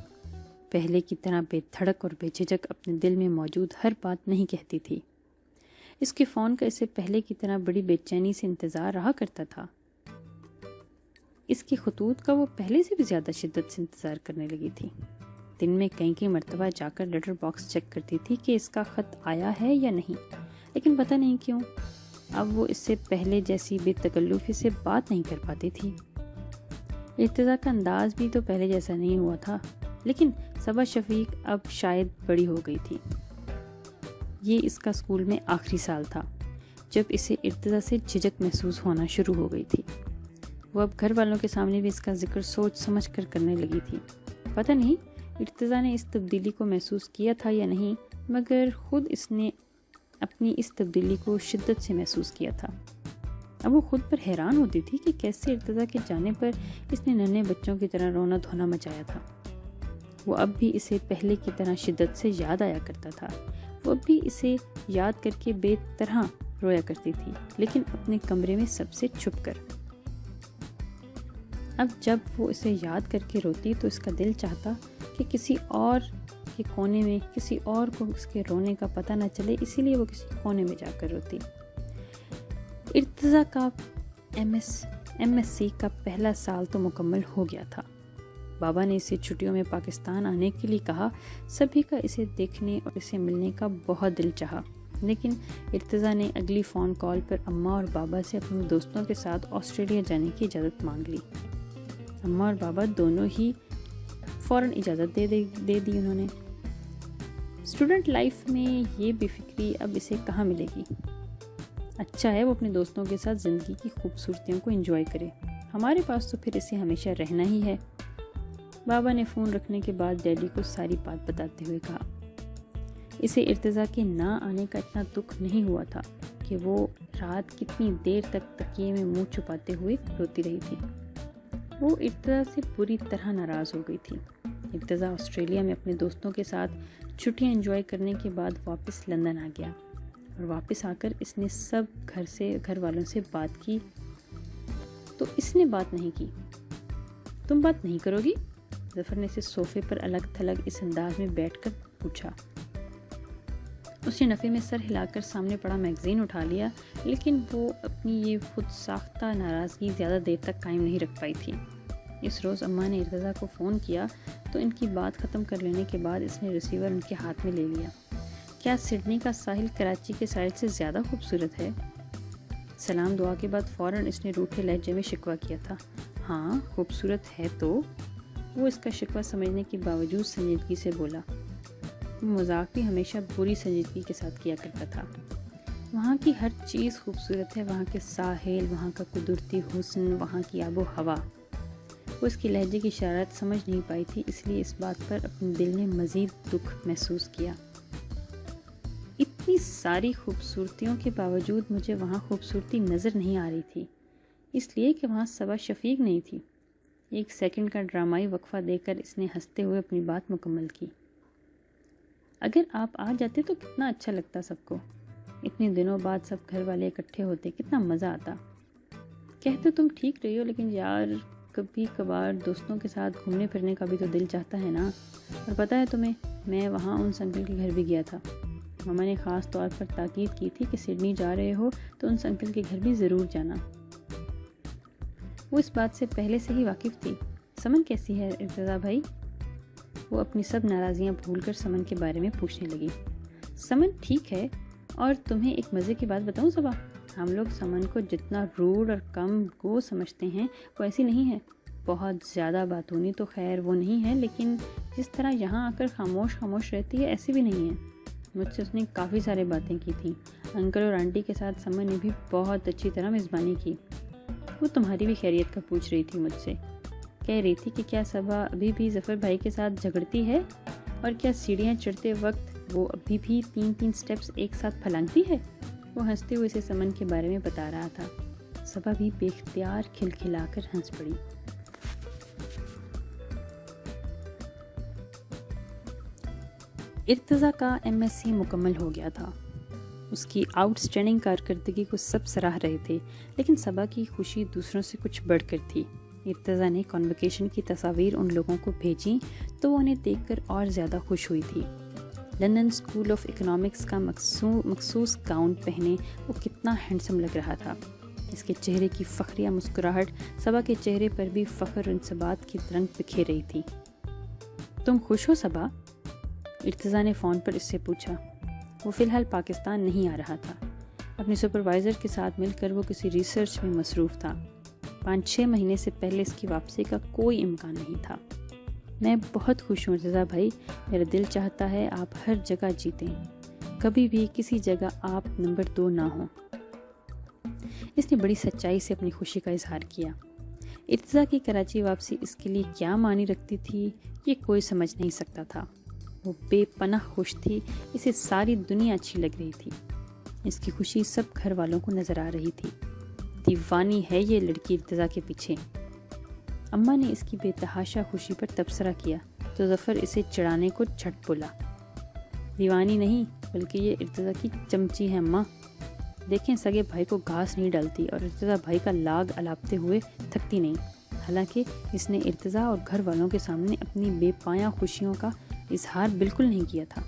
پہلے کی طرح بے دھڑک اور بے جھجک اپنے دل میں موجود ہر بات نہیں کہتی تھی۔ اس کے فون کا اسے پہلے کی طرح بڑی بے چینی سے انتظار رہا کرتا تھا۔ اس کے خطوط کا وہ پہلے سے بھی زیادہ شدت سے انتظار کرنے لگی تھی۔ دن میں کئی مرتبہ جا کر لیٹر باکس چیک کرتی تھی کہ اس کا خط آیا ہے یا نہیں، لیکن پتہ نہیں کیوں اب وہ اس سے پہلے جیسی بے تکلفی سے بات نہیں کر پاتی تھی۔ ارتضیٰ کا انداز بھی تو پہلے جیسا نہیں ہوا تھا، لیکن صبا شفیق اب شاید بڑی ہو گئی تھی۔ یہ اس کا اسکول میں آخری سال تھا جب اسے ارتضیٰ سے جھجک محسوس ہونا شروع ہو گئی تھی۔ وہ اب گھر والوں کے سامنے بھی اس کا ذکر سوچ سمجھ کر کرنے لگی تھی۔ پتہ نہیں ارتضیٰ نے اس تبدیلی کو محسوس کیا تھا یا نہیں، مگر خود اس نے اپنی اس تبدیلی کو شدت سے محسوس کیا تھا۔ اب وہ خود پر حیران ہوتی تھی کہ کیسے ارتضیٰ کے جانے پر اس نے ننھے بچوں کی طرح رونا دھونا مچایا تھا۔ وہ اب بھی اسے پہلے کی طرح شدت سے یاد آیا کرتا تھا۔ وہ اب بھی اسے یاد کر کے بے طرح رویا کرتی تھی، لیکن اپنے کمرے میں سب سے چھپ کر۔ اب جب وہ اسے یاد کر کے روتی تو اس کا دل چاہتا کہ کسی اور کے کونے میں کسی اور کو اس کے رونے کا پتہ نہ چلے، اسی لیے وہ کسی کونے میں جا کر روتی۔ ارتضیٰ کا ایم ایس سی کا پہلا سال تو مکمل ہو گیا تھا۔ بابا نے اسے چھٹیوں میں پاکستان آنے کے لیے کہا۔ سبھی کا اسے دیکھنے اور اسے ملنے کا بہت دل چاہا، لیکن ارتضیٰ نے اگلی فون کال پر اماں اور بابا سے اپنے دوستوں کے ساتھ آسٹریلیا جانے کی اجازت مانگ لی۔ اماں اور بابا دونوں ہی فوراً اجازت دے دی انہوں نے۔ اسٹوڈنٹ لائف میں یہ بے فکری اب اسے کہاں ملے گی؟ اچھا ہے وہ اپنے دوستوں کے ساتھ زندگی کی خوبصورتیوں کو انجوائے کرے، ہمارے پاس تو پھر اسے ہمیشہ رہنا ہی ہے۔ بابا نے فون رکھنے کے بعد ڈیڈی کو ساری بات بتاتے ہوئے کہا۔ اسے ارتضیٰ کے نہ آنے کا اتنا دکھ نہیں ہوا تھا کہ وہ رات کتنی دیر تک تکیے میں منہ چھپاتے ہوئے روتی رہی تھی۔ وہ ارتضیٰ سے پوری طرح ناراض ہو گئی تھی۔ ارتضیٰ آسٹریلیا میں اپنے دوستوں کے ساتھ چھٹیاں انجوائے کرنے کے بعد واپس لندن آ گیا، اور واپس آ کر اس نے سب گھر والوں سے بات کی تو اس نے بات نہیں کی۔ تم بات نہیں کرو گی؟ ظفر نے اسے صوفے پر الگ تھلگ اس انداز میں بیٹھ کر پوچھا۔ اس نے نفے میں سر ہلا کر سامنے پڑا میگزین اٹھا لیا، لیکن وہ اپنی یہ خود ساختہ ناراضگی زیادہ دیر تک قائم نہیں رکھ پائی تھی۔ اس روز اماں نے ارتضیٰ کو فون کیا تو ان کی بات ختم کر لینے کے بعد اس نے ریسیور ان کے ہاتھ میں لے لیا۔ کیا سڈنی کا ساحل کراچی کے ساحل سے زیادہ خوبصورت ہے؟ سلام دعا کے بعد فوراً اس نے روکھے لہجے میں شکوہ کیا تھا۔ ہاں خوبصورت ہے تو۔ وہ اس کا شکوہ سمجھنے کے باوجود سنجیدگی سے بولا۔ وہ مذاق بھی ہمیشہ پوری سنجیدگی کے ساتھ کیا کرتا تھا۔ وہاں کی ہر چیز خوبصورت ہے، وہاں کے ساحل، وہاں کا قدرتی حسن، وہاں کی آب و ہوا۔ وہ اس کی لہجے کی اشارات سمجھ نہیں پائی تھی، اس لیے اس بات پر اپنے دل نے مزید دکھ محسوس کیا۔ اتنی ساری خوبصورتیوں کے باوجود مجھے وہاں خوبصورتی نظر نہیں آ رہی تھی، اس لیے کہ وہاں صبا شفیق نہیں تھی۔ ایک سیکنڈ کا ڈرامائی وقفہ دے کر اس نے ہنستے ہوئے اپنی بات مکمل کی۔ اگر آپ آ جاتے تو کتنا اچھا لگتا سب کو، اتنے دنوں بعد سب گھر والے اکٹھے ہوتے، کتنا مزہ آتا۔ کہتے تم ٹھیک رہی ہو، لیکن یار کبھی کبھار دوستوں کے ساتھ گھومنے پھرنے کا بھی تو دل چاہتا ہے نا۔ اور پتہ ہے تمہیں، میں وہاں ان انکل کے گھر بھی گیا تھا۔ ماما نے خاص طور پر تاکید کی تھی کہ سڈنی جا رہے ہو تو ان انکل کے گھر بھی ضرور جانا۔ وہ اس بات سے پہلے سے ہی واقف تھی۔ سمن کیسی ہے ارتضیٰ بھائی؟ وہ اپنی سب ناراضیاں بھول کر سمن کے بارے میں پوچھنے لگی۔ سمن ٹھیک ہے، اور تمہیں ایک مزے کی بات بتاؤں صبا؟ ہم لوگ سمن کو جتنا روڈ اور کم گو سمجھتے ہیں وہ ایسی نہیں ہے۔ بہت زیادہ باتونی تو خیر وہ نہیں ہے، لیکن جس طرح یہاں آ کر خاموش رہتی ہے ایسی بھی نہیں ہے۔ مجھ سے اس نے کافی سارے باتیں کی تھیں۔ انکل اور آنٹی کے ساتھ سمن نے بھی بہت اچھی طرح میزبانی کی۔ وہ تمہاری بھی خیریت کا پوچھ رہی تھی مجھ سے، کہہ رہی تھی کہ کیا صبا ابھی بھی ظفر بھائی کے ساتھ جھگڑتی ہے، اور کیا سیڑھیاں چڑھتے وقت وہ ابھی بھی 3 سٹیپس ایک ساتھ پھلانگتی ہے۔ وہ ہنستے ہوئے اسے سمن کے بارے میں بتا رہا تھا۔ صبا بھی بے اختیار کھلکھلا کر ہنس پڑی۔ ارتضیٰ کا ایم ایس سی مکمل ہو گیا تھا۔ اس کی آؤٹ اسٹینڈنگ کارکردگی کو سب سراہ رہے تھے، لیکن صبا کی خوشی دوسروں سے کچھ بڑھ کر تھی۔ ارتضیٰ نے کنوکیشن کی تصاویر ان لوگوں کو بھیجیں تو وہ انہیں دیکھ کر اور زیادہ خوش ہوئی تھی۔ لندن اسکول آف اکنامکس کا مخصوص گاؤن پہنے وہ کتنا ہینڈسم لگ رہا تھا۔ اس کے چہرے کی فخریہ مسکراہٹ صبا کے چہرے پر بھی فخر و انصبات کی رنگ بکھیر رہی تھی۔ تم خوش ہو صبا؟ ارتضیٰ نے فون پر اس سے پوچھا۔ وہ فی الحال پاکستان نہیں آ رہا تھا۔ اپنے سپروائزر کے ساتھ مل کر وہ کسی ریسرچ میں مصروف تھا۔ 5-6 مہینے سے پہلے اس کی واپسی کا کوئی امکان نہیں تھا۔ میں بہت خوش ہوں ارتضیٰ بھائی، میرا دل چاہتا ہے آپ ہر جگہ جیتیں، کبھی بھی کسی جگہ آپ نمبر 2 نہ ہوں۔ اس نے بڑی سچائی سے اپنی خوشی کا اظہار کیا۔ ارتضیٰ کی کراچی واپسی اس کے لیے کیا معنی رکھتی تھی یہ کوئی سمجھ نہیں سکتا تھا۔ وہ بے پناہ خوش تھی، اسے ساری دنیا اچھی لگ رہی تھی۔ اس کی خوشی سب گھر والوں کو نظر آ رہی تھی۔ دیوانی ہے یہ لڑکی ارتضیٰ کے پیچھے۔ اماں نے اس کی بے تحاشا خوشی پر تبصرہ کیا تو ظفر اسے چڑھانے کو جھٹ بولا۔ دیوانی نہیں بلکہ یہ ارتضیٰ کی چمچی ہے اماں۔ دیکھیں سگے بھائی کو گھاس نہیں ڈالتی اور ارتضیٰ بھائی کا لاگ الاپتے ہوئے تھکتی نہیں۔ حالانکہ اس نے ارتضیٰ اور گھر والوں کے سامنے اپنی بے پایاں خوشیوں کا اظہار بالکل نہیں کیا تھا۔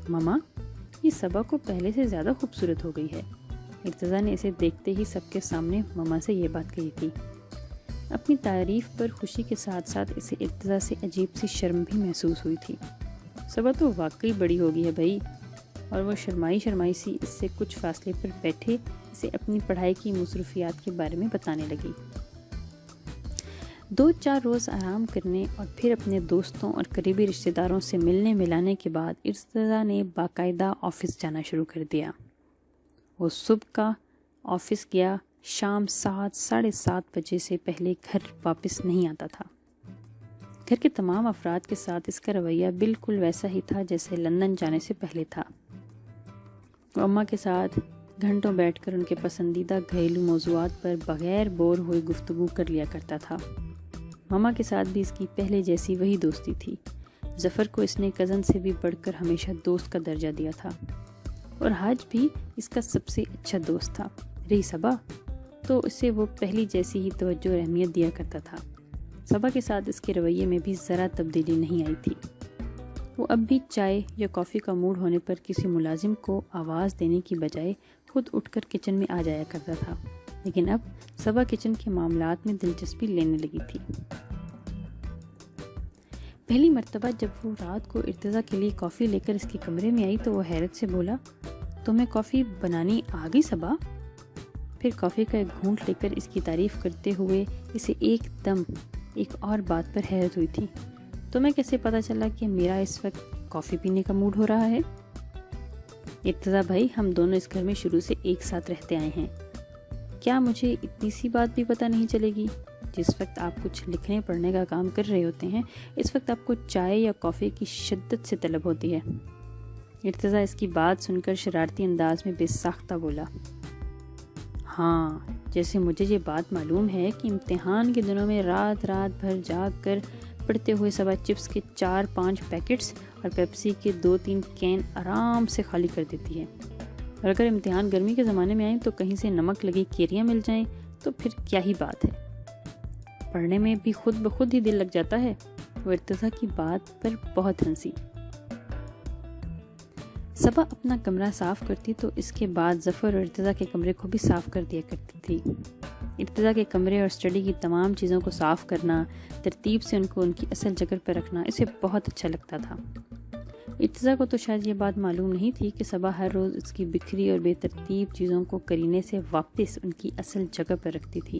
ماما، یہ صبا کو پہلے سے زیادہ خوبصورت ہو گئی ہے۔ ارتضیٰ نے اسے دیکھتے ہی سب کے سامنے ماما سے یہ بات کہی تھی۔ اپنی تعریف پر خوشی کے ساتھ ساتھ اسے ارتضیٰ سے عجیب سی شرم بھی محسوس ہوئی تھی۔ صبا تو واقعی بڑی ہو گئی ہے بھائی، اور وہ شرمائی سی اس سے کچھ فاصلے پر بیٹھے اسے اپنی پڑھائی کی مصروفیات کے بارے میں بتانے لگی۔ 2-4 روز آرام کرنے اور پھر اپنے دوستوں اور قریبی رشتہ داروں سے ملنے ملانے کے بعد ارتضیٰ نے باقاعدہ آفس جانا شروع کر دیا۔ وہ صبح کا آفس گیا، شام 7-7:30 بجے سے پہلے گھر واپس نہیں آتا تھا۔ گھر کے تمام افراد کے ساتھ اس کا رویہ بالکل ویسا ہی تھا جیسے لندن جانے سے پہلے تھا۔ وہ اماں کے ساتھ گھنٹوں بیٹھ کر ان کے پسندیدہ گھریلو موضوعات پر بغیر بور ہوئے گفتگو کر لیا کرتا تھا۔ ماما کے ساتھ بھی اس کی پہلے جیسی وہی دوستی تھی۔ ظفر کو اس نے کزن سے بھی بڑھ کر ہمیشہ دوست کا درجہ دیا تھا، اور آج بھی اس کا سب سے اچھا دوست تھا۔ رہی صبا، تو اسے وہ پہلی جیسی ہی توجہ اور اہمیت دیا کرتا تھا۔ صبا کے ساتھ اس کے رویے میں بھی ذرا تبدیلی نہیں آئی تھی۔ وہ اب بھی چائے یا کافی کا موڈ ہونے پر کسی ملازم کو آواز دینے کی بجائے خود اٹھ کر کچن میں آ جایا کرتا تھا، لیکن اب صبا کچن کے معاملات میں دلچسپی لینے لگی تھی۔ پہلی مرتبہ جب وہ رات کو ارتضیٰ کے لیے کافی لے کر اس کے کمرے میں آئی تو وہ حیرت سے بولا، تمہیں کافی بنانی آ گئی صبا؟ پھر کافی کا ایک گھونٹ لے کر اس کی تعریف کرتے ہوئے اسے ایک دم ایک اور بات پر حیرت ہوئی تھی۔ تمہیں کیسے پتہ چلا کہ میرا اس وقت کافی پینے کا موڈ ہو رہا ہے؟ ارتضیٰ بھائی، ہم دونوں اس گھر میں شروع سے ایک ساتھ رہتے آئے ہیں، کیا مجھے اتنی سی بات بھی پتہ نہیں چلے گی؟ جس وقت آپ کچھ لکھنے پڑھنے کا کام کر رہے ہوتے ہیں، اس وقت آپ کو چائے یا کافی کی شدت سے طلب ہوتی ہے۔ ارتضیٰ اس کی بات سن کر شرارتی انداز میں بے ساختہ بولا، ہاں، جیسے مجھے یہ بات معلوم ہے کہ امتحان کے دنوں میں رات بھر جاگ کر پڑھتے ہوئے صبح چپس کے 4-5 پیکٹس اور پیپسی کے 2-3 کین آرام سے خالی کر دیتی ہے، اور اگر امتحان گرمی کے زمانے میں آئیں تو کہیں سے نمک لگی کیریاں مل جائیں تو پھر کیا ہی بات ہے، پڑھنے میں بھی خود بخود ہی دل لگ جاتا ہے۔ وہ ارتضیٰ کی بات پر بہت ہنسی۔ صبا اپنا کمرہ صاف کرتی تو اس کے بعد ظفر اور ارتضیٰ کے کمرے کو بھی صاف کر دیا کرتی تھی۔ ارتضیٰ کے کمرے اور اسٹڈی کی تمام چیزوں کو صاف کرنا، ترتیب سے ان کو ان کی اصل جگہ پر رکھنا اسے بہت اچھا لگتا تھا۔ ارتضیٰ کو تو شاید یہ بات معلوم نہیں تھی کہ صبا ہر روز اس کی بکھری اور بے ترتیب چیزوں کو کرینہ سے واپس ان کی اصل جگہ پر رکھتی تھی۔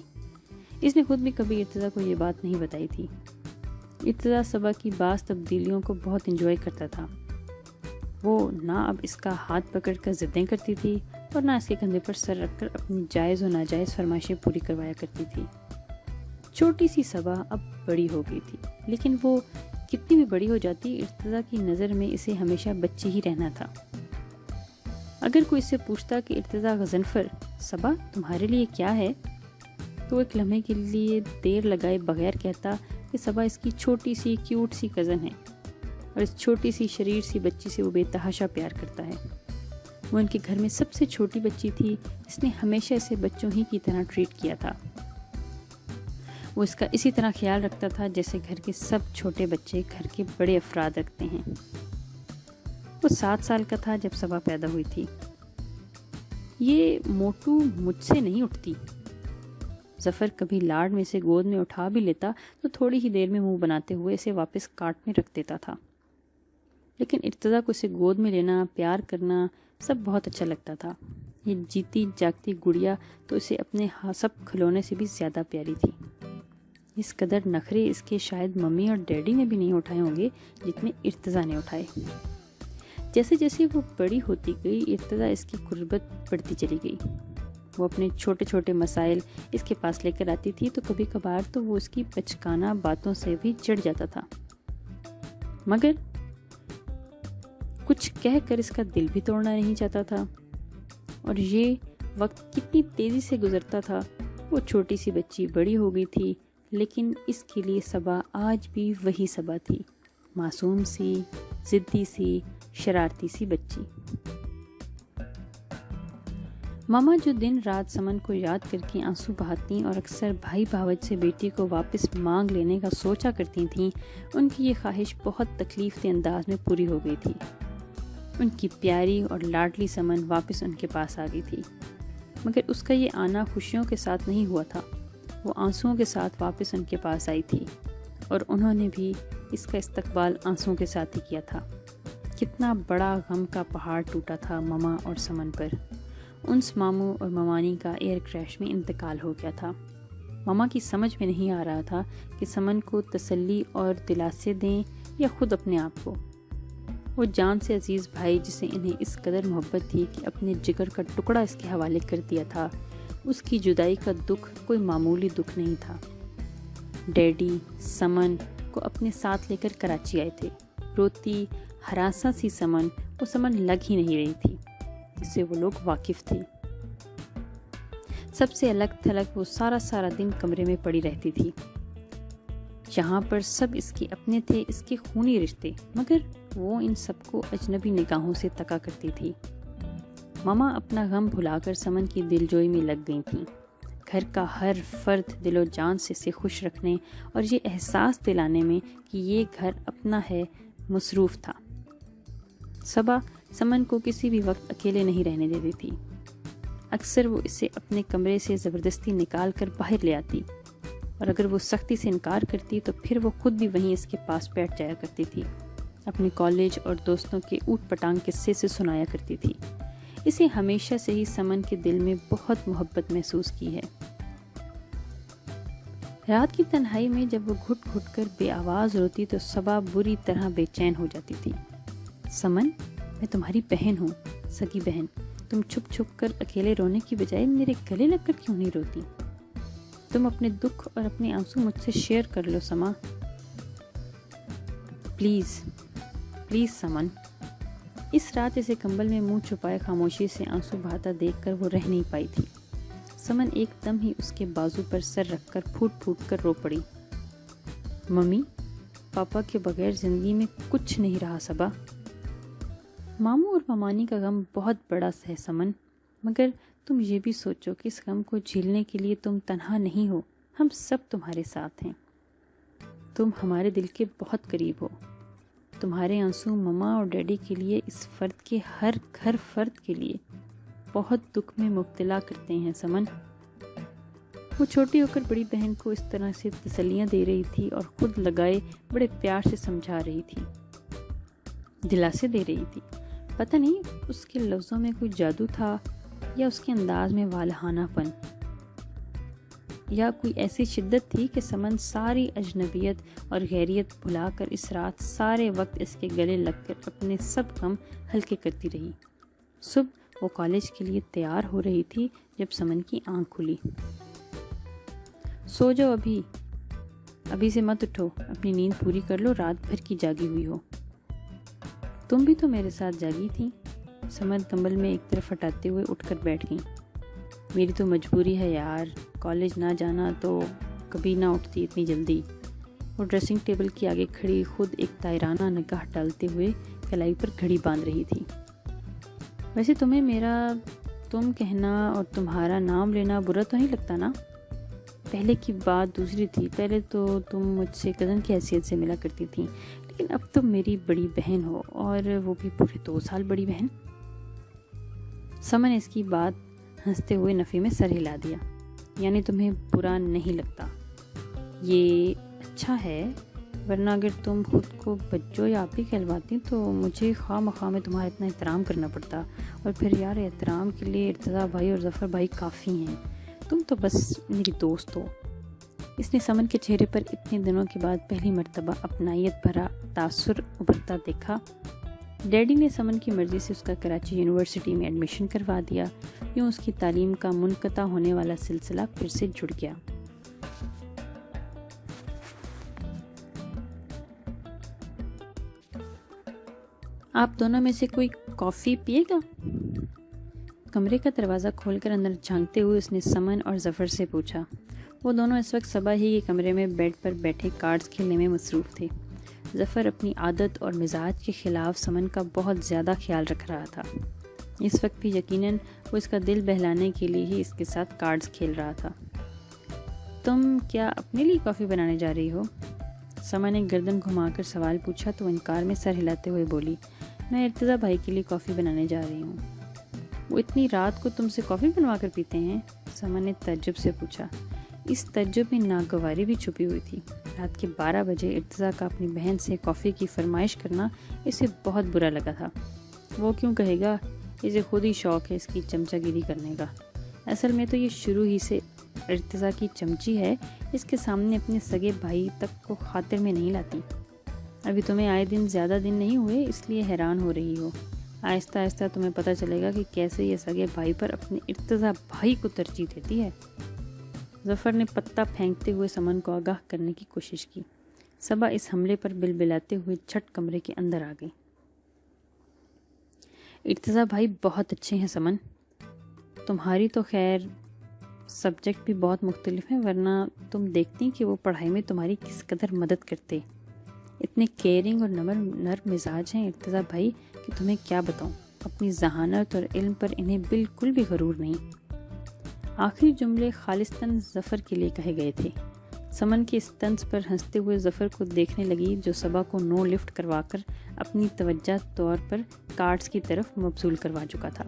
اس نے خود بھی کبھی ارتضیٰ کو یہ بات نہیں بتائی تھی۔ ارتضیٰ صبا کی بعض تبدیلیوں کو بہت انجوائے کرتا تھا۔ وہ نہ اب اس کا ہاتھ پکڑ کر ضدیں کرتی تھی اور نہ اس کے کندھے پر سر رکھ کر اپنی جائز و ناجائز فرمائشیں پوری کروایا کرتی تھی۔ چھوٹی سی صبا اب بڑی ہو گئی تھی، لیکن وہ کتنی بھی بڑی ہو جاتی، ارتضیٰ کی نظر میں اسے ہمیشہ بچی ہی رہنا تھا۔ اگر کوئی اس سے پوچھتا کہ ارتضیٰ غضنفر، صبا تمہارے لیے کیا ہے، تو ایک لمحے کے لیے دیر لگائے بغیر کہتا کہ صبا اس کی چھوٹی سی کیوٹ سی کزن ہے، اور اس چھوٹی سی شریر سی بچی سے وہ بے تحاشا پیار کرتا ہے۔ وہ ان کے گھر میں سب سے چھوٹی بچی تھی، اس نے ہمیشہ اسے بچوں ہی کی طرح ٹریٹ کیا تھا۔ وہ اس کا اسی طرح خیال رکھتا تھا جیسے گھر کے سب چھوٹے بچے گھر کے بڑے افراد رکھتے ہیں۔ وہ 7 سال کا تھا جب صبا پیدا ہوئی تھی۔ یہ موٹو مجھ سے نہیں اٹھتی۔ ظفر کبھی لاڈ میں سے گود میں اٹھا بھی لیتا تو تھوڑی ہی دیر میں منہ بناتے ہوئے اسے واپس کاٹ میں رکھ دیتا تھا، لیکن ارتضیٰ کو اسے گود میں لینا، پیار کرنا سب بہت اچھا لگتا تھا۔ یہ جیتی جاگتی گڑیا تو اسے اپنے سب کھلونے سے بھی زیادہ پیاری تھی۔ اس قدر نخرے اس کے شاید ممی اور ڈیڈی نے بھی نہیں اٹھائے ہوں گے جتنے ارتضیٰ نے اٹھائے۔ جیسے جیسے وہ بڑی ہوتی گئی، ارتضیٰ اس کی قربت بڑھتی چلی گئی۔ وہ اپنے چھوٹے چھوٹے مسائل اس کے پاس لے کر آتی تھی تو کبھی کبھار تو وہ اس کی بچکانہ باتوں سے بھی چڑھ جاتا تھا، مگر کچھ کہہ کر اس کا دل بھی توڑنا نہیں چاہتا تھا۔ اور یہ وقت کتنی تیزی سے گزرتا تھا۔ وہ چھوٹی سی بچی بڑی ہو گئی تھی، لیکن اس کے لیے صبا آج بھی وہی صبا تھی، معصوم سی، ضدی سی، شرارتی سی بچی۔ ماما جو دن رات سمن کو یاد کر کے آنسو بہاتی اور اکثر بھائی بھاوج سے بیٹی کو واپس مانگ لینے کا سوچا کرتی تھیں، ان کی یہ خواہش بہت تکلیف دہ انداز میں پوری ہو گئی تھی۔ ان کی پیاری اور لاڈلی سمن واپس ان کے پاس آ گئی تھی، مگر اس کا یہ آنا خوشیوں کے ساتھ نہیں ہوا تھا، وہ آنسوؤں کے ساتھ واپس ان کے پاس آئی تھی، اور انہوں نے بھی اس کا استقبال آنسوؤں کے ساتھ ہی کیا تھا۔ کتنا بڑا غم کا پہاڑ ٹوٹا تھا ماما اور سمن پر۔ انس ماموں اور ممانی کا ایئر کریش میں انتقال ہو گیا تھا۔ ماما کی سمجھ میں نہیں آ رہا تھا کہ سمن کو تسلی اور دلاسے دیں یا خود اپنے آپ کو۔ وہ جان سے عزیز بھائی جسے انہیں اس قدر محبت تھی کہ اپنے جگر کا ٹکڑا اس کے حوالے کر دیا تھا، اس کی جدائی کا دکھ کوئی معمولی دکھ نہیں تھا۔ ڈیڈی سمن کو اپنے ساتھ لے کر کراچی آئے تھے۔ روتی ہراساں سی سمن، وہ سمن لگ ہی نہیں رہی تھی جس سے وہ لوگ واقف تھے۔ سب سے الگ تھلگ وہ سارا دن کمرے میں پڑی رہتی تھی۔ یہاں پر سب اس کے اپنے تھے، اس کے خونی رشتے، مگر وہ ان سب کو اجنبی نگاہوں سے تکا کرتی تھی۔ ماما اپنا غم بھلا کر سمن کی دلجوئی میں لگ گئی تھیں۔ گھر کا ہر فرد دل و جان سے اسے خوش رکھنے اور یہ احساس دلانے میں کہ یہ گھر اپنا ہے مصروف تھا۔ صبا سمن کو کسی بھی وقت اکیلے نہیں رہنے دیتی تھی۔ اکثر وہ اسے اپنے کمرے سے زبردستی نکال کر باہر لے آتی، اور اگر وہ سختی سے انکار کرتی تو پھر وہ خود بھی وہیں اس کے پاس بیٹھ جایا کرتی تھی، اپنے کالج اور دوستوں کے اوٹ پٹانگ قصے سے سنایا کرتی تھی۔ اسے ہمیشہ سے ہی سمن کے دل میں بہت محبت محسوس کی ہے۔ رات کی تنہائی میں جب وہ گھٹ گھٹ کر بے آواز روتی تو صبا بری طرح بے چین ہو جاتی تھی۔ سمن، میں تمہاری بہن ہوں، سگی بہن، تم چھپ چھپ کر اکیلے رونے کی بجائے میرے گلے لگ کر کیوں نہیں روتی؟ تم اپنے دکھ اور اپنے آنسو مجھ سے شیئر کر لو سما، پلیز پلیز سمن۔ اس رات اسے کمبل میں منہ چھپائے خاموشی سے آنسو بہاتا دیکھ کر وہ رہ نہیں پائی تھی۔ سمن ایک دم ہی اس کے بازو پر سر رکھ کر پھوٹ پھوٹ کر رو پڑی۔ ممی، پاپا کے بغیر زندگی میں کچھ نہیں رہا صبا۔ ماموں اور ممانی کا غم بہت بڑا ہے سمن، مگر تم یہ بھی سوچو کہ اس غم کو جھیلنے کے لیے تم تنہا نہیں ہو، ہم سب تمہارے ساتھ ہیں۔ تم ہمارے دل کے بہت قریب ہو۔ تمہارے آنسو مما اور ڈیڈی کے لیے، اس فرد کے ہر گھر فرد کے لیے بہت دکھ میں مبتلا کرتے ہیں سمن۔ وہ چھوٹی ہو کر بڑی بہن کو اس طرح سے تسلیاں دے رہی تھی اور خود لگائے بڑے پیار سے سمجھا رہی تھی، دلاسے دے رہی تھی۔ پتہ نہیں اس کے لفظوں میں کوئی جادو تھا، یا اس کے انداز میں والہانہ پن، یا کوئی ایسی شدت تھی کہ سمن ساری اجنبیت اور غیریت بھلا کر اس رات سارے وقت اس کے گلے لگ کر اپنے سب غم ہلکے کرتی رہی۔ صبح وہ کالج کے لیے تیار ہو رہی تھی جب سمن کی آنکھ کھلی۔ سو جاؤ، ابھی سے مت اٹھو، اپنی نیند پوری کر لو، رات بھر کی جاگی ہوئی ہو۔ تم بھی تو میرے ساتھ جاگی تھی۔ سمن کمبل میں ایک طرف ہٹاتے ہوئے اٹھ کر بیٹھ گئی۔ میری تو مجبوری ہے یار، کالج نہ جانا تو کبھی نہ اٹھتی اتنی جلدی۔ وہ ڈریسنگ ٹیبل کے آگے کھڑی خود ایک دائرانہ نگاہ ڈالتے ہوئے کلائی پر گھڑی باندھ رہی تھی۔ ویسے تمہیں میرا تم کہنا اور تمہارا نام لینا برا تو نہیں لگتا نا؟ پہلے کی بات دوسری تھی، پہلے تو تم مجھ سے کزن کی حیثیت سے ملا کرتی تھی، لیکن اب تم میری بڑی بہن ہو، اور وہ بھی پورے 2 سال بڑی بہن۔ سمن اس کی بات ہنستے ہوئے نفی میں سر ہلا دیا۔ یعنی تمہیں برا نہیں لگتا، یہ اچھا ہے، ورنہ اگر تم خود کو بچو یا آپ ہی کہلواتی تو مجھے خواہ مخواہ میں تمہارا اتنا احترام کرنا پڑتا، اور پھر یار احترام کے لیے ارتضیٰ بھائی اور ظفر بھائی کافی ہیں، تم تو بس میری دوست ہو۔ اس نے سمن کے چہرے پر اتنے دنوں کے بعد پہلی مرتبہ اپنائیت بھرا تاثر ابھرتا دیکھا۔ ڈیڈی نے سمن کی مرضی سے اس کا کراچی یونیورسٹی میں ایڈمیشن کروا دیا، یوں اس کی تعلیم کا منقطع ہونے والا سلسلہ پھر سے جڑ گیا۔ آپ دونوں میں سے کوئی کافی پیے گا؟ کمرے کا دروازہ کھول کر اندر جھانکتے ہوئے اس نے سمن اور ظفر سے پوچھا۔ وہ دونوں اس وقت صبح ہی کے کمرے میں بیڈ پر بیٹھے کارڈز کھیلنے میں مصروف تھے۔ ظفر اپنی عادت اور مزاج کے خلاف سمن کا بہت زیادہ خیال رکھ رہا تھا۔ اس وقت بھی یقیناً وہ اس کا دل بہلانے کے لیے ہی اس کے ساتھ کارڈز کھیل رہا تھا۔ تم کیا اپنے لیے کافی بنانے جا رہی ہو؟ سما نے گردن گھما کر سوال پوچھا تو انکار میں سر ہلاتے ہوئے بولی، میں ارتضیٰ بھائی کے لیے کافی بنانے جا رہی ہوں۔ وہ اتنی رات کو تم سے کافی بنوا کر پیتے ہیں؟ سما نے تعجب سے پوچھا۔ اس تعجب میں ناگواری بھی چھپی ہوئی تھی۔ رات کے 12 بجے ارتضیٰ کا اپنی بہن سے کافی کی فرمائش کرنا اسے بہت برا لگا تھا۔ وہ کیوں کہے گا، اسے خود ہی شوق ہے اس کی چمچہ گیری کرنے کا۔ اصل میں تو یہ شروع ہی سے ارتضیٰ کی چمچی ہے، اس کے سامنے اپنے سگے بھائی تک کو خاطر میں نہیں لاتی۔ ابھی تمہیں آئے دن زیادہ دن نہیں ہوئے، اس لیے حیران ہو رہی ہو۔ آہستہ آہستہ تمہیں پتہ چلے گا کہ کیسے یہ سگے بھائی پر اپنے ارتضیٰ بھائی کو ترجیح دیتی ہے۔ ظفر نے پتہ پھینکتے ہوئے سمن کو آگاہ کرنے کی کوشش کی۔ صبا اس حملے پر بلبلاتے ہوئے جھٹ کمرے کے اندر آ گئی۔ ارتضیٰ بھائی بہت اچھے ہیں سمن، تمہاری تو خیر سبجیکٹ بھی بہت مختلف ہیں، ورنہ تم دیکھتی کہ وہ پڑھائی میں تمہاری کس قدر مدد کرتے۔ اتنے کیئرنگ اور نرم مزاج ہیں ارتضیٰ بھائی کہ تمہیں کیا بتاؤں۔ اپنی ذہانت اور علم پر انہیں بالکل بھی غرور نہیں۔ آخری جملے خالصتاً ظفر کے لیے کہے گئے تھے۔ سمن کے اس طنز پر ہنستے ہوئے ظفر کو دیکھنے لگی جو صبا کو نو لفٹ کروا کر اپنی توجہ طور پر کارڈز کی طرف مبذول کروا چکا تھا۔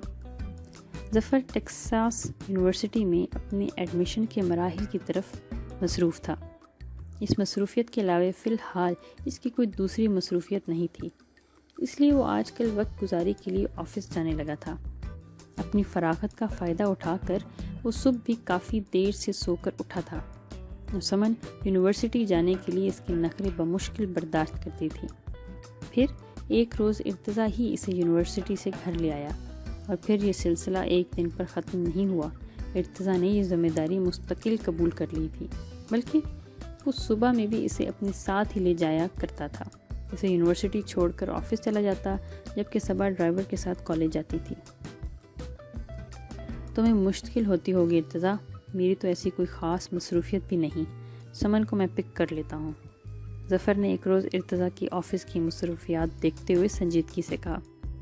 ظفر ٹیکساس یونیورسٹی میں اپنے ایڈمیشن کے مراحل کی طرف مصروف تھا۔ اس مصروفیت کے علاوہ فی الحال اس کی کوئی دوسری مصروفیت نہیں تھی، اس لیے وہ آج کل وقت گزاری کے لیے آفس جانے لگا تھا۔ اپنی فراغت کا فائدہ اٹھا کر وہ صبح بھی کافی دیر سے سو کر اٹھا تھا۔ سمن یونیورسٹی جانے کے لیے اس کے نخرے بمشکل برداشت کرتی تھی۔ پھر ایک روز ارتضیٰ ہی اسے یونیورسٹی سے گھر لے آیا، اور پھر یہ سلسلہ ایک دن پر ختم نہیں ہوا۔ ارتضیٰ نے یہ ذمہ داری مستقل قبول کر لی تھی، بلکہ وہ صبح میں بھی اسے اپنے ساتھ ہی لے جایا کرتا تھا۔ اسے یونیورسٹی چھوڑ کر آفس چلا جاتا، جبکہ صبا ڈرائیور کے ساتھ کالج جاتی تھی۔ تمہیں مشکل ہوتی ہوگی ارتضیٰ، میری تو ایسی کوئی خاص مصروفیت بھی نہیں، سمن کو میں پک کر لیتا ہوں۔ ظفر نے ایک روز ارتضیٰ کی آفس کی مصروفیات دیکھتے ہوئے سنجیدگی سے کہا،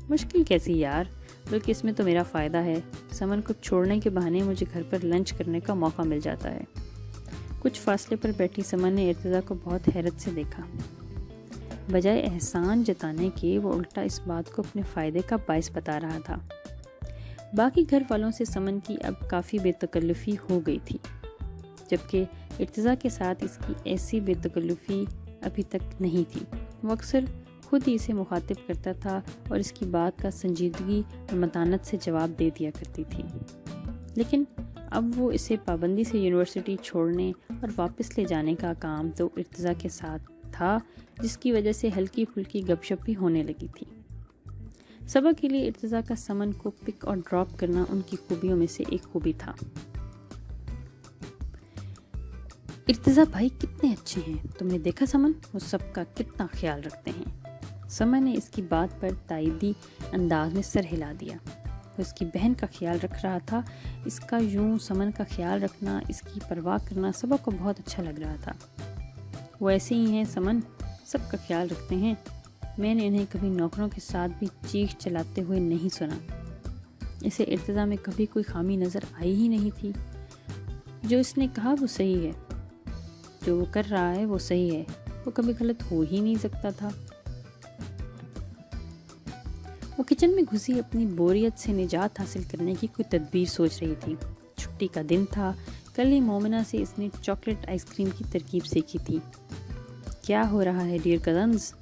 مشکل کیسی یار، بلکہ اس میں تو میرا فائدہ ہے۔ سمن کو چھوڑنے کے بہانے مجھے گھر پر لنچ کرنے کا موقع مل جاتا ہے۔ کچھ فاصلے پر بیٹھی سمن نے ارتضیٰ کو بہت حیرت سے دیکھا۔ بجائے احسان جتانے کے وہ الٹا اس بات کو اپنے فائدے کا باعث بتا رہا تھا۔ باقی گھر والوں سے سمن کی اب کافی بے تکلفی ہو گئی تھی، جبکہ ارتضیٰ کے ساتھ اس کی ایسی بے تکلفی ابھی تک نہیں تھی۔ وہ اکثر خود ہی اسے مخاطب کرتا تھا اور اس کی بات کا سنجیدگی اور متانت سے جواب دے دیا کرتی تھی، لیکن اب وہ اسے پابندی سے یونیورسٹی چھوڑنے اور واپس لے جانے کا کام تو ارتضیٰ کے ساتھ تھا، جس کی وجہ سے ہلکی پھلکی گپ شپ بھی ہونے لگی تھی۔ صبا کے لیے ارتضیٰ کا سمن کو پک اور ڈراپ کرنا ان کی خوبیوں میں سے ایک خوبی تھا۔ ارتضیٰ بھائی کتنے اچھے ہیں، تم نے دیکھا سمن، وہ سب کا کتنا خیال رکھتے ہیں۔ سمن نے اس کی بات پر تائیدی انداز میں سر ہلا دیا۔ وہ اس کی بہن کا خیال رکھ رہا تھا، اس کا یوں سمن کا خیال رکھنا، اس کی پرواہ کرنا صبا کو بہت اچھا لگ رہا تھا۔ وہ ایسے ہی ہیں سمن، سب کا خیال رکھتے ہیں، میں نے انہیں کبھی نوکروں کے ساتھ بھی چیخ چلاتے ہوئے نہیں سنا۔ اسے ارتضیٰ میں کبھی کوئی خامی نظر آئی ہی نہیں تھی۔ جو اس نے کہا وہ صحیح ہے، جو وہ کر رہا ہے وہ صحیح ہے، وہ کبھی غلط ہو ہی نہیں سکتا تھا۔ وہ کچن میں گھسی اپنی بوریت سے نجات حاصل کرنے کی کوئی تدبیر سوچ رہی تھی۔ چھٹی کا دن تھا، کل ہی مومنہ سے اس نے چاکلیٹ آئس کریم کی ترکیب سیکھی تھی۔ کیا ہو رہا ہے ڈیئر کزنز؟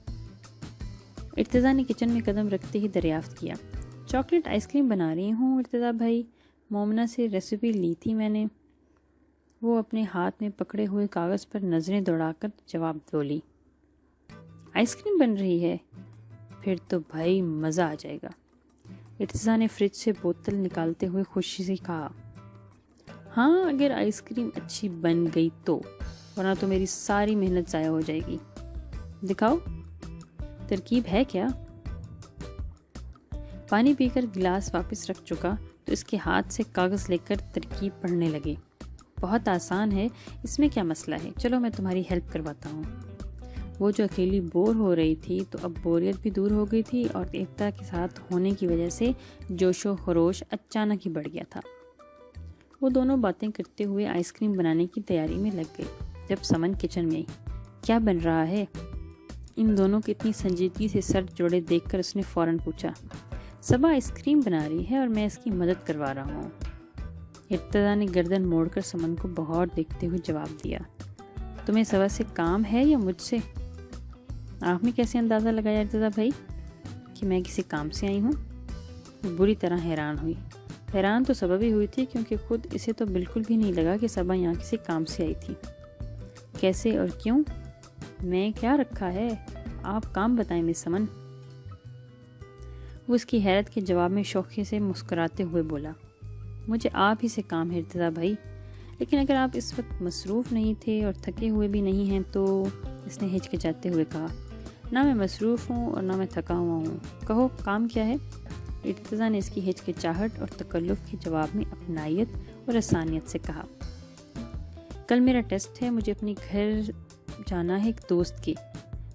ارتضیٰ نے کچن میں قدم رکھتے ہی دریافت کیا۔ چاکلیٹ آئس کریم بنا رہی ہوں ارتضیٰ بھائی، مومنہ سے ریسیپی لی تھی میں نے، وہ اپنے ہاتھ میں پکڑے ہوئے کاغذ پر نظریں دوڑا کر جواب بولی۔ آئس کریم بن رہی ہے؟ پھر تو بھائی مزہ آ جائے گا۔ ارتضیٰ نے فریج سے بوتل نکالتے ہوئے خوشی سے کہا، ہاں اگر آئس کریم اچھی بن گئی تو، ورنہ تو میری ساری محنت ضائع ہو جائے گی۔ دکھاؤ ترکیب ہے کیا؟ پانی پی کر گلاس واپس رکھ چکا تو اس کے ہاتھ سے کاغذ لے کر ترکیب پڑھنے لگے۔ بہت آسان ہے، اس میں کیا مسئلہ ہے، چلو میں تمہاری ہیلپ کرواتا ہوں۔ وہ جو اکیلی بور ہو رہی تھی تو اب بوریت بھی دور ہو گئی تھی اور ایکتا کے ساتھ ہونے کی وجہ سے جوش و خروش اچانک ہی بڑھ گیا تھا۔ وہ دونوں باتیں کرتے ہوئے آئس کریم بنانے کی تیاری میں لگ گئی جب سمن کچن میں آئی۔ کیا بن رہا ہے؟ ان دونوں کی اتنی سنجیدگی سے سر جوڑے دیکھ کر اس نے فوراً پوچھا۔ صبا آئس کریم بنا رہی ہے اور میں اس کی مدد کروا رہا ہوں۔ ارتضیٰ نے گردن موڑ کر سمن کو بغور دیکھتے ہوئے جواب دیا۔ تمہیں صبا سے کام ہے یا مجھ سے؟ آپ نے کیسے اندازہ لگایا ارتضیٰ بھائی کہ میں کسی کام سے آئی ہوں؟ وہ بری طرح حیران ہوئی۔ حیران تو صبا بھی ہوئی تھی کیونکہ خود اسے تو بالکل بھی نہیں لگا کہ صبا یہاں کسی کام سے آئی تھی۔ کیسے اور کیوں؟ میں کیا رکھا ہے؟ آپ کام بتائیں مس سمن۔ وہ اس کی حیرت کے جواب میں شوخی سے مسکراتے ہوئے بولا، مجھے آپ ہی سے کام ہے ارتضیٰ بھائی، لیکن اگر آپ اس وقت مصروف نہیں تھے اور تھکے ہوئے بھی نہیں ہیں تو… اس نے ہچکچاتے ہوئے کہا، نہ میں مصروف ہوں اور نہ میں تھکا ہوا ہوں، کہو کام کیا ہے؟ ارتضیٰ نے اس کی ہچکچاہٹ اور تکلف کے جواب میں اپنائیت اور آسانیت سے کہا، کل میرا ٹیسٹ ہے، مجھے اپنے گھر جانا ہے ایک دوست کے،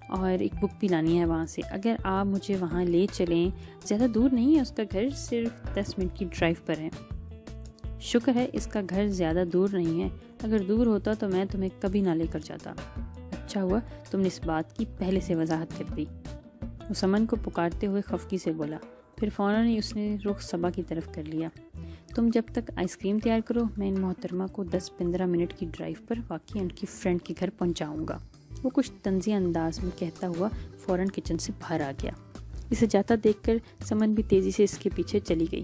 اور ایک بک بھی لانی ہے وہاں سے۔ اگر آپ مجھے وہاں لے چلیں، زیادہ دور نہیں ہے اس کا گھر، صرف 10 منٹ کی ڈرائیو پر ہے۔ شکر ہے اس کا گھر زیادہ دور نہیں ہے، اگر دور ہوتا تو میں تمہیں کبھی نہ لے کر جاتا۔ اچھا ہوا تم نے اس بات کی پہلے سے وضاحت کر دی، وہ سمن کو پکارتے ہوئے خفگی سے بولا، پھر فوراً ہی اس نے رخ صبا کی طرف کر لیا۔ تم جب تک آئس کریم تیار کرو، میں ان محترمہ کو 10-15 منٹ کی ڈرائیو پر واقعی ان کی فرینڈ کے گھر پہنچاؤں گا۔ وہ کچھ طنزی انداز میں کہتا ہوا فوراً کچن سے باہر آ گیا۔ اسے جاتا دیکھ کر سمن بھی تیزی سے اس کے پیچھے چلی گئی۔